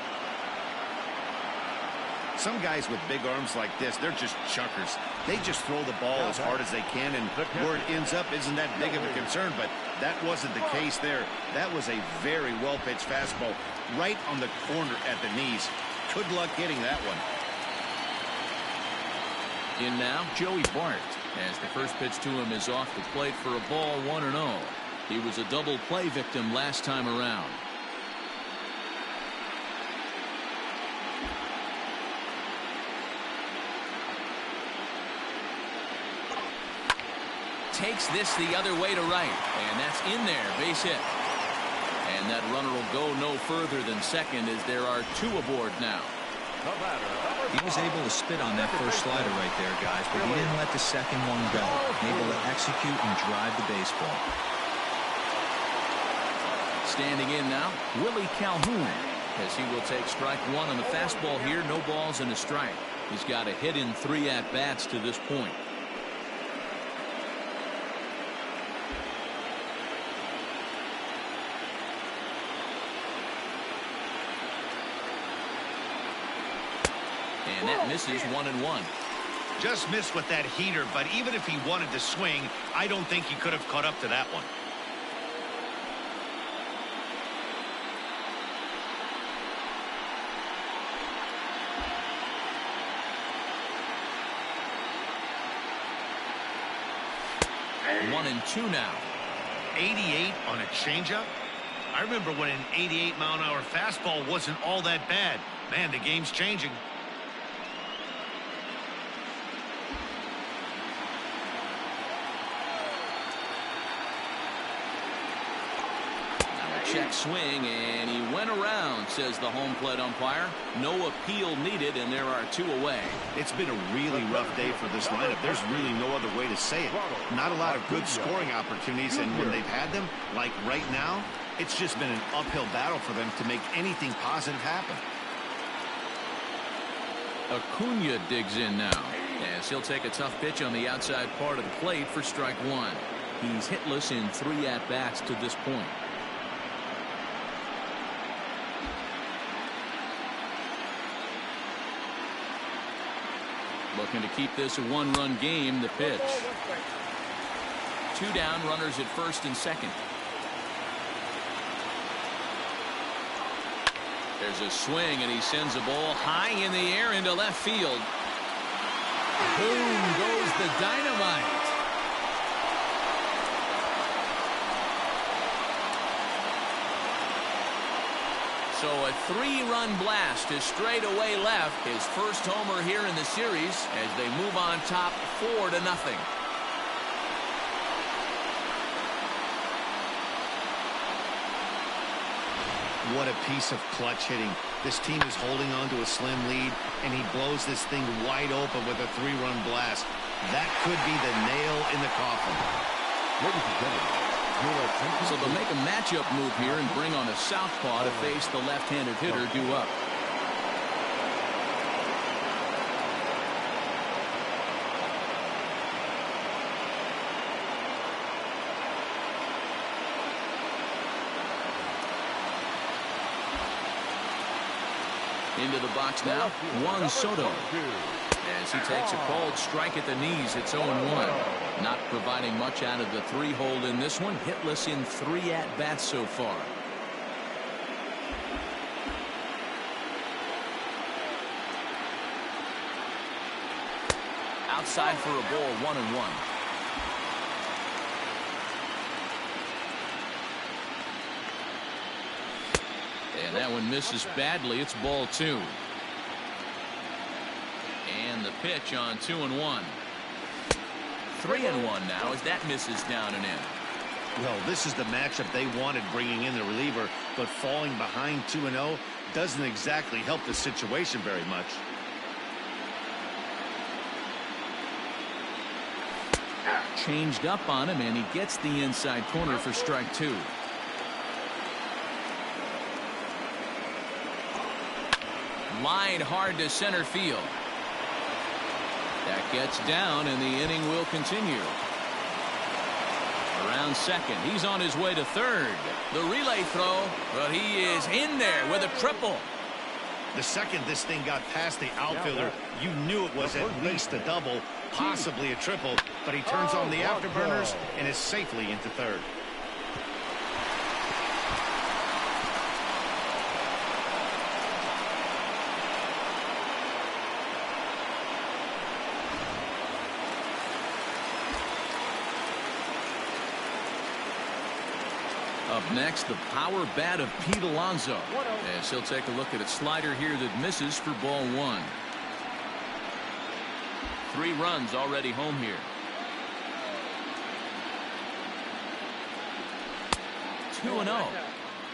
Some guys with big arms like this, they're just chunkers. They just throw the ball as hard as they can, and where it ends up isn't that big of a concern, but that wasn't the case there. That was a very well-pitched fastball right on the corner at the knees. Good luck getting that one. In now, Joey Bart, as the first pitch to him is off the plate for a ball 1-0. He was a double play victim last time around. Takes this the other way to right, and that's in there, base hit. And that runner will go no further than second as there are 2 aboard now. He was able to spit on that first slider right there, guys, but he didn't let the second one go. Able to execute and drive the baseball. Standing in now, Willie Calhoun, as he will take strike 1 on the fastball here. No balls and a strike. He's got a hit in 3 at-bats to this point. And that misses 1-1. Just missed with that heater, but even if he wanted to swing, I don't think he could have caught up to that one. One and 2 now. 88 on a changeup? I remember when an 88-mile-an-hour fastball wasn't all that bad. Man, the game's changing. Check swing, and he went around, says the home plate umpire. No appeal needed, and there are 2 away. It's been a really rough day for this lineup. There's really no other way to say it. Not a lot of good scoring opportunities, and when they've had them, like right now, it's just been an uphill battle for them to make anything positive happen. Acuna digs in now, as he'll take a tough pitch on the outside part of the plate for strike 1. He's hitless in 3 at-bats to this point. Looking to keep this a 1-run game. The pitch. 2 down, runners at first and second. There's a swing, and he sends a ball high in the air into left field. Boom goes the dynamite. So a 3-run blast to straightaway left. His first homer here in the series as they move on top 4-0. What a piece of clutch hitting. This team is holding on to a slim lead, and he blows this thing wide open with a 3-run blast. That could be the nail in the coffin. Ladies and gentlemen, so they'll make a matchup move here and bring on a southpaw to face the left-handed hitter due up. Into the box now, Juan Soto. As he takes a called strike at the knees, it's 0-1. Not providing much out of the 3-hole in this one. Hitless in 3 at-bats so far. Outside for a ball, 1-1. And that one misses badly. It's ball 2. And the pitch on 2-1. 3-1 now as that misses down and in. Well, this is the matchup they wanted, bringing in the reliever, but falling behind 2-0 doesn't exactly help the situation very much. Changed up on him, and he gets the inside corner for strike 2. Line hard to center field. That gets down, and the inning will continue. Around second, he's on his way to third. The relay throw, but he is in there with a triple. The second this thing got past the outfielder, you knew it was at least a double. possibly a triple, but he turns on the afterburners and is safely into third. Up next, the power bat of Pete Alonso, as he'll take a look at a slider here that misses for ball one. 3 runs already home here. 2-0.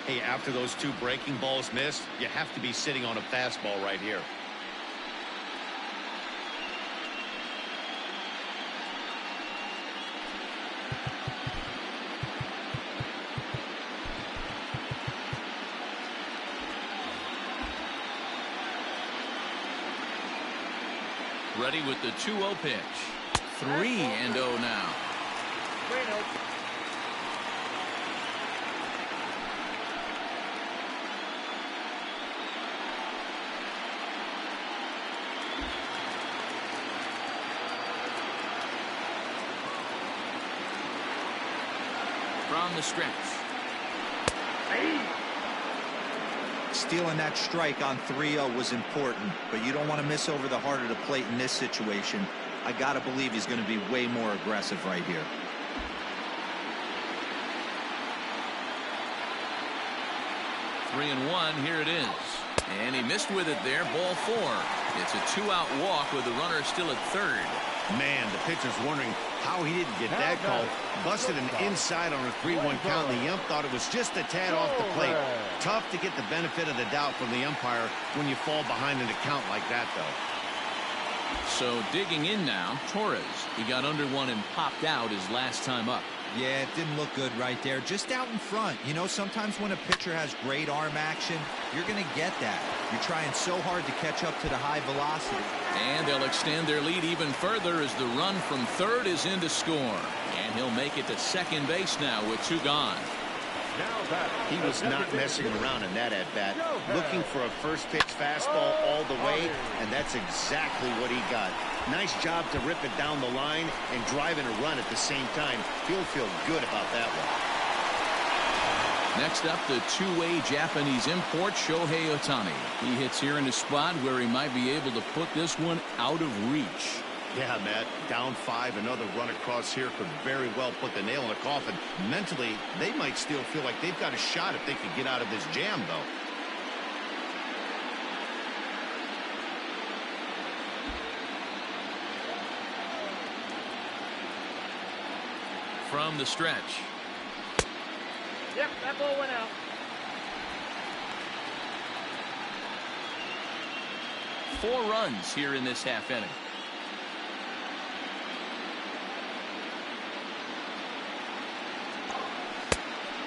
Hey, after those 2 breaking balls missed, you have to be sitting on a fastball right here. Ready with the 2-0 pitch. 3-0 now. From the stretch. Stealing that strike on 3-0 was important, but you don't want to miss over the heart of the plate in this situation. I got to believe he's going to be way more aggressive right here. Three and one. Here it is. And he missed with it there. Ball 4. It's a 2-out walk with the runner still at third. Man, the pitcher's wondering how he didn't get that call. Busted him inside on a 3-1 count, and the ump thought it was just a tad off the plate. Tough to get the benefit of the doubt from the umpire when you fall behind in a count like that, though. So digging in now, Torres. He got under one and popped out his last time up. Yeah, it didn't look good right there. Just out in front. You know, sometimes when a pitcher has great arm action, you're going to get that. You're trying so hard to catch up to the high velocity. And they'll extend their lead even further as the run from third is in to score. And he'll make it to second base now with 2 gone. He was not messing around in that at-bat. Looking for a first-pitch fastball all the way, and that's exactly what he got. Nice job to rip it down the line and drive in a run at the same time. He'll feel good about that one. Next up, the two-way Japanese import, Shohei Ohtani. He hits here in a spot where he might be able to put this one out of reach. Yeah, Matt, down 5, another run across here could very well put the nail in the coffin. Mentally, they might still feel like they've got a shot if they could get out of this jam, though. From the stretch. Yep, that ball went out. 4 runs here in this half inning.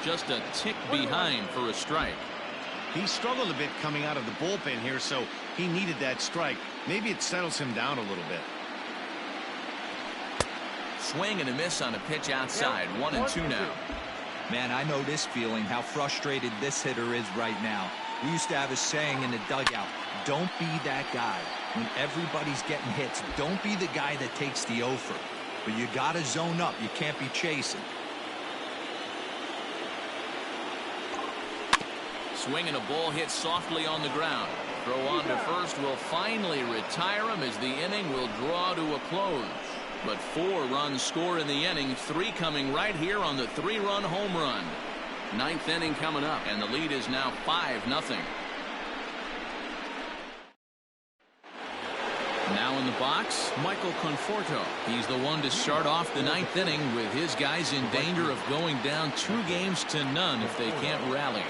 Just a tick behind for a strike. He struggled a bit coming out of the bullpen here, so he needed that strike. Maybe it settles him down a little bit. Swing and a miss on a pitch outside. 1-2 now. Man, I know this feeling, how frustrated this hitter is right now. We used to have a saying in the dugout, don't be that guy. When everybody's getting hits, don't be the guy that takes the offer. But you got to zone up. You can't be chasing. Swinging a ball hit softly on the ground. Throw on to first will finally retire him as the inning will draw to a close. But 4 runs score in the inning, 3 coming right here on the 3-run home run. 9th inning coming up, and the lead is now 5-0. Now in the box, Michael Conforto. He's the one to start off the 9th inning with his guys in danger of going down 2-0 if they can't rally.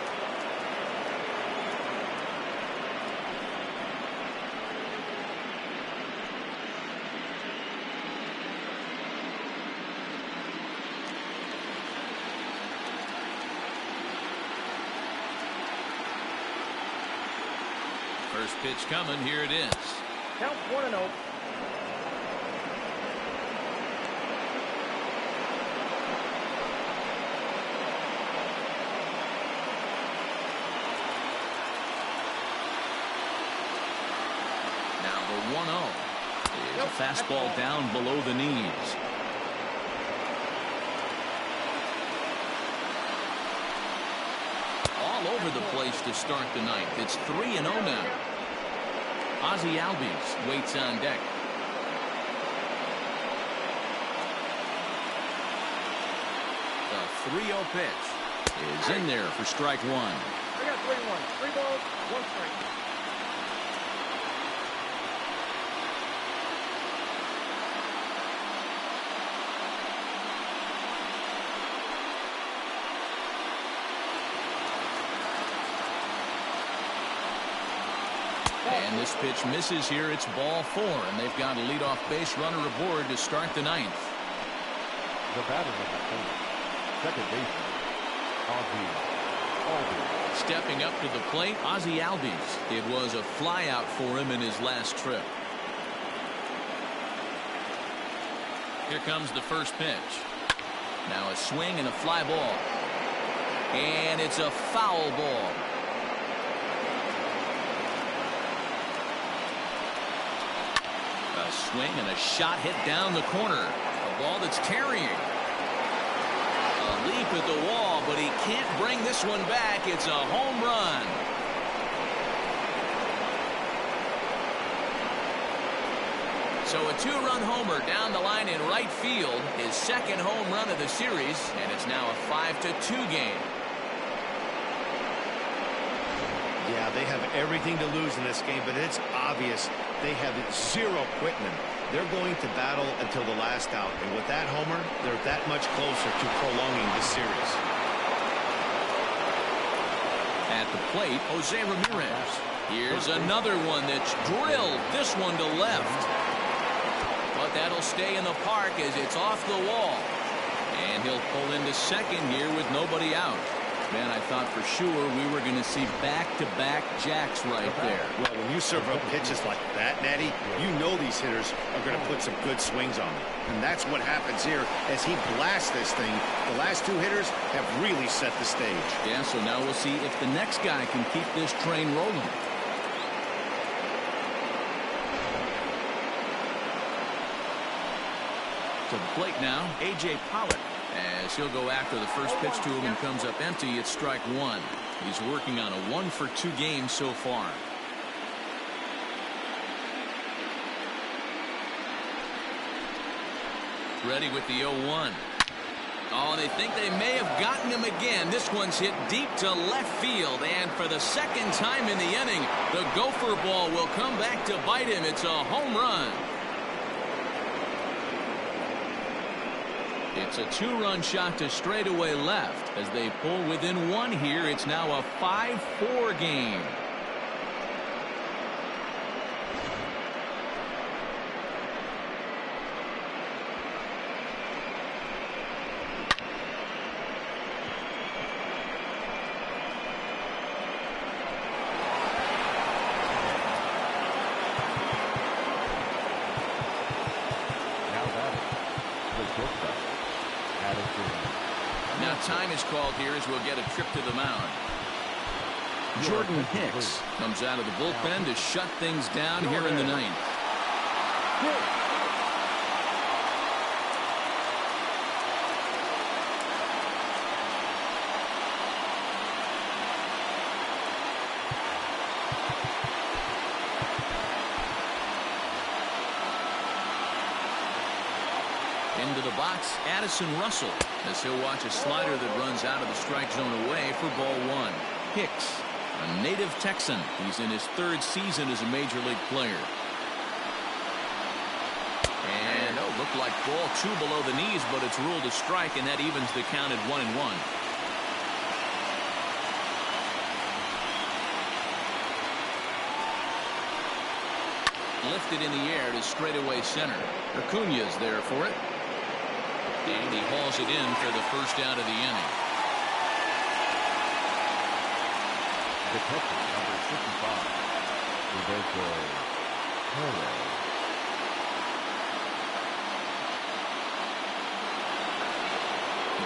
First pitch coming. Here it is. Count 1-0. Now the 1-0 Fastball down below the knees. All over the place to start the ninth. It's 3-0 now. Ozzie Albies waits on deck. The 3-0 pitch is in there for strike one. I got 3-1. 3 balls, 1 strike. And this pitch misses here. It's ball 4, and they've got a leadoff base runner aboard to start the ninth. The batter of the first, second baseman, Ozzie Albies. Stepping up to the plate, Ozzie Albies. It was a flyout for him in his last trip. Here comes the first pitch. Now a swing and a fly ball. And it's a foul ball. A swing and a shot hit down the corner. A ball that's carrying. A leap at the wall, but he can't bring this one back. It's a home run. So a 2-run homer down the line in right field. His second home run of the series, and it's now a 5-2 game. Yeah, they have everything to lose in this game, but it's obvious they have zero quitting them. They're going to battle until the last out, and with that homer, they're that much closer to prolonging this series. At the plate, Jose Ramirez. Here's another one that's drilled. This one to left. But that'll stay in the park as it's off the wall. And he'll pull into second here with nobody out. Man, I thought for sure we were going to see back-to-back jacks right there. Well, when you serve up pitches like that, Natty, you know these hitters are going to put some good swings on them. And that's what happens here as he blasts this thing. The last two hitters have really set the stage. Yeah, so now we'll see if the next guy can keep this train rolling. To the plate now, A.J. Pollock. As he'll go after the first pitch to him and comes up empty, it's strike one. He's working on a 1-for-2 game so far. Ready with the 0-1. Oh, they think they may have gotten him again. This one's hit deep to left field, and for the second time in the inning, the gopher ball will come back to bite him. It's a home run. It's a 2-run shot to straightaway left. As they pull within 1 here, it's now a 5-4 game. Now time is called here as we'll get a trip to the mound. Jordan Hicks comes out of the bullpen to shut things down here in the ninth. Into the box, Addison Russell, as he'll watch a slider that runs out of the strike zone away for ball 1. Hicks, a native Texan. He's in his 3rd season as a major league player. And, looked like ball 2 below the knees, but it's ruled a strike, and that evens the count at 1-1. Lifted in the air to straightaway center. Acuña's there for it. And he hauls it in for the first out of the inning. The catcher, number 55, Roberto Perez.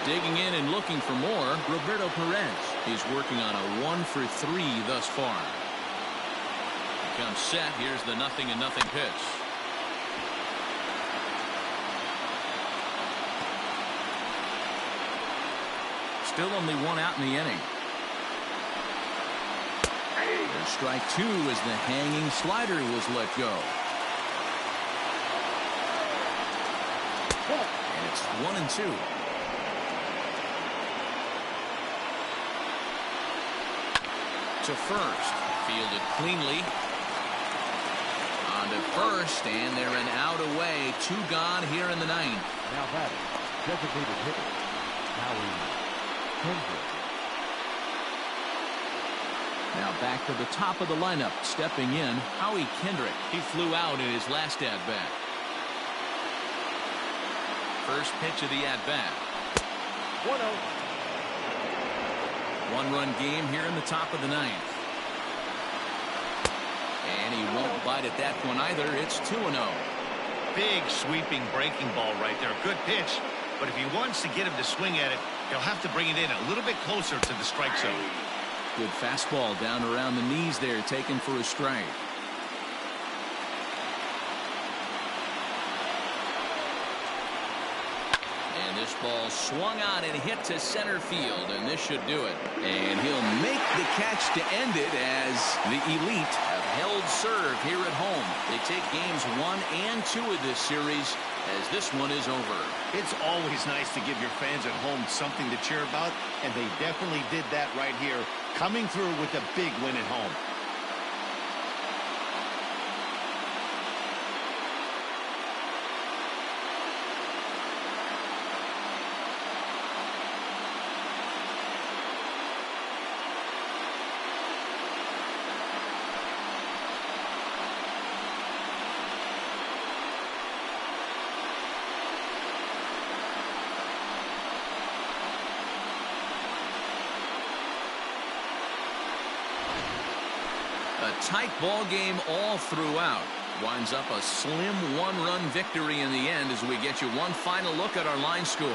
Digging in and looking for more, Roberto Perez. He's working on a 1-for-3 thus far. He comes set. Here's the 0-0 pitch. Still only one out in the inning. And strike two as the hanging slider was let go. And it's 1-2. To first, fielded cleanly. On to first, and they're an out away. 2 gone here in the 9th. Now batting, designated hitter, Howie Kendrick. Now back to the top of the lineup. Stepping in, Howie Kendrick. He flew out in his last at-bat. First pitch of the at-bat. 1-0. 1-run game here in the top of the 9th. And he won't bite at that one either. It's 2-0. Big sweeping breaking ball right there. Good pitch. But if he wants to get him to swing at it, he'll have to bring it in a little bit closer to the strike zone. Good fastball down around the knees there, taken for a strike. And this ball swung on and hit to center field, and this should do it. And he'll make the catch to end it as the Elite have held serve here at home. They take games 1 and 2 of this series as this one is over. It's always nice to give your fans at home something to cheer about, and they definitely did that right here, coming through with a big win at home. A tight ball game all throughout. Winds up a slim 1-run victory in the end as we get you one final look at our line score.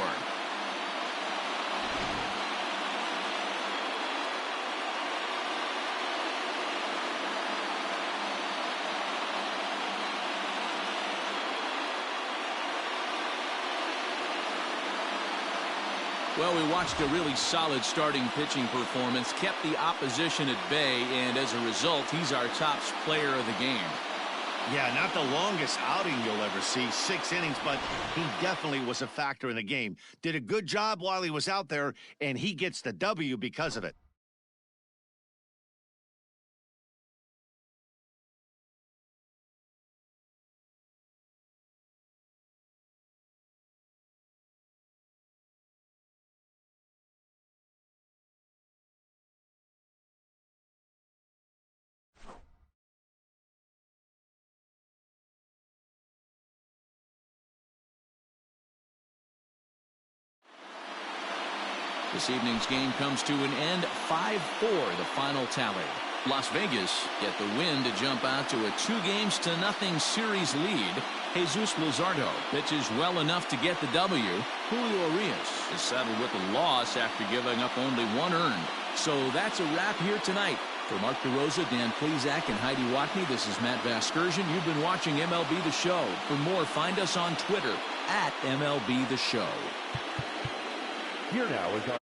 Well, we watched a really solid starting pitching performance, kept the opposition at bay, and as a result, he's our top player of the game. Yeah, not the longest outing you'll ever see, 6 innings, but he definitely was a factor in the game. Did a good job while he was out there, and he gets the W because of it. This evening's game comes to an end, 5-4, the final tally. Las Vegas get the win to jump out to a 2-0 series lead. Jesus Luzardo pitches well enough to get the W. Julio Urias is settled with a loss after giving up only 1 earned. So that's a wrap here tonight. For Mark DeRosa, Dan Plesac, and Heidi Watney, this is Matt Vasgersian. You've been watching MLB The Show. For more, find us on Twitter @MLB The Show. Here now is our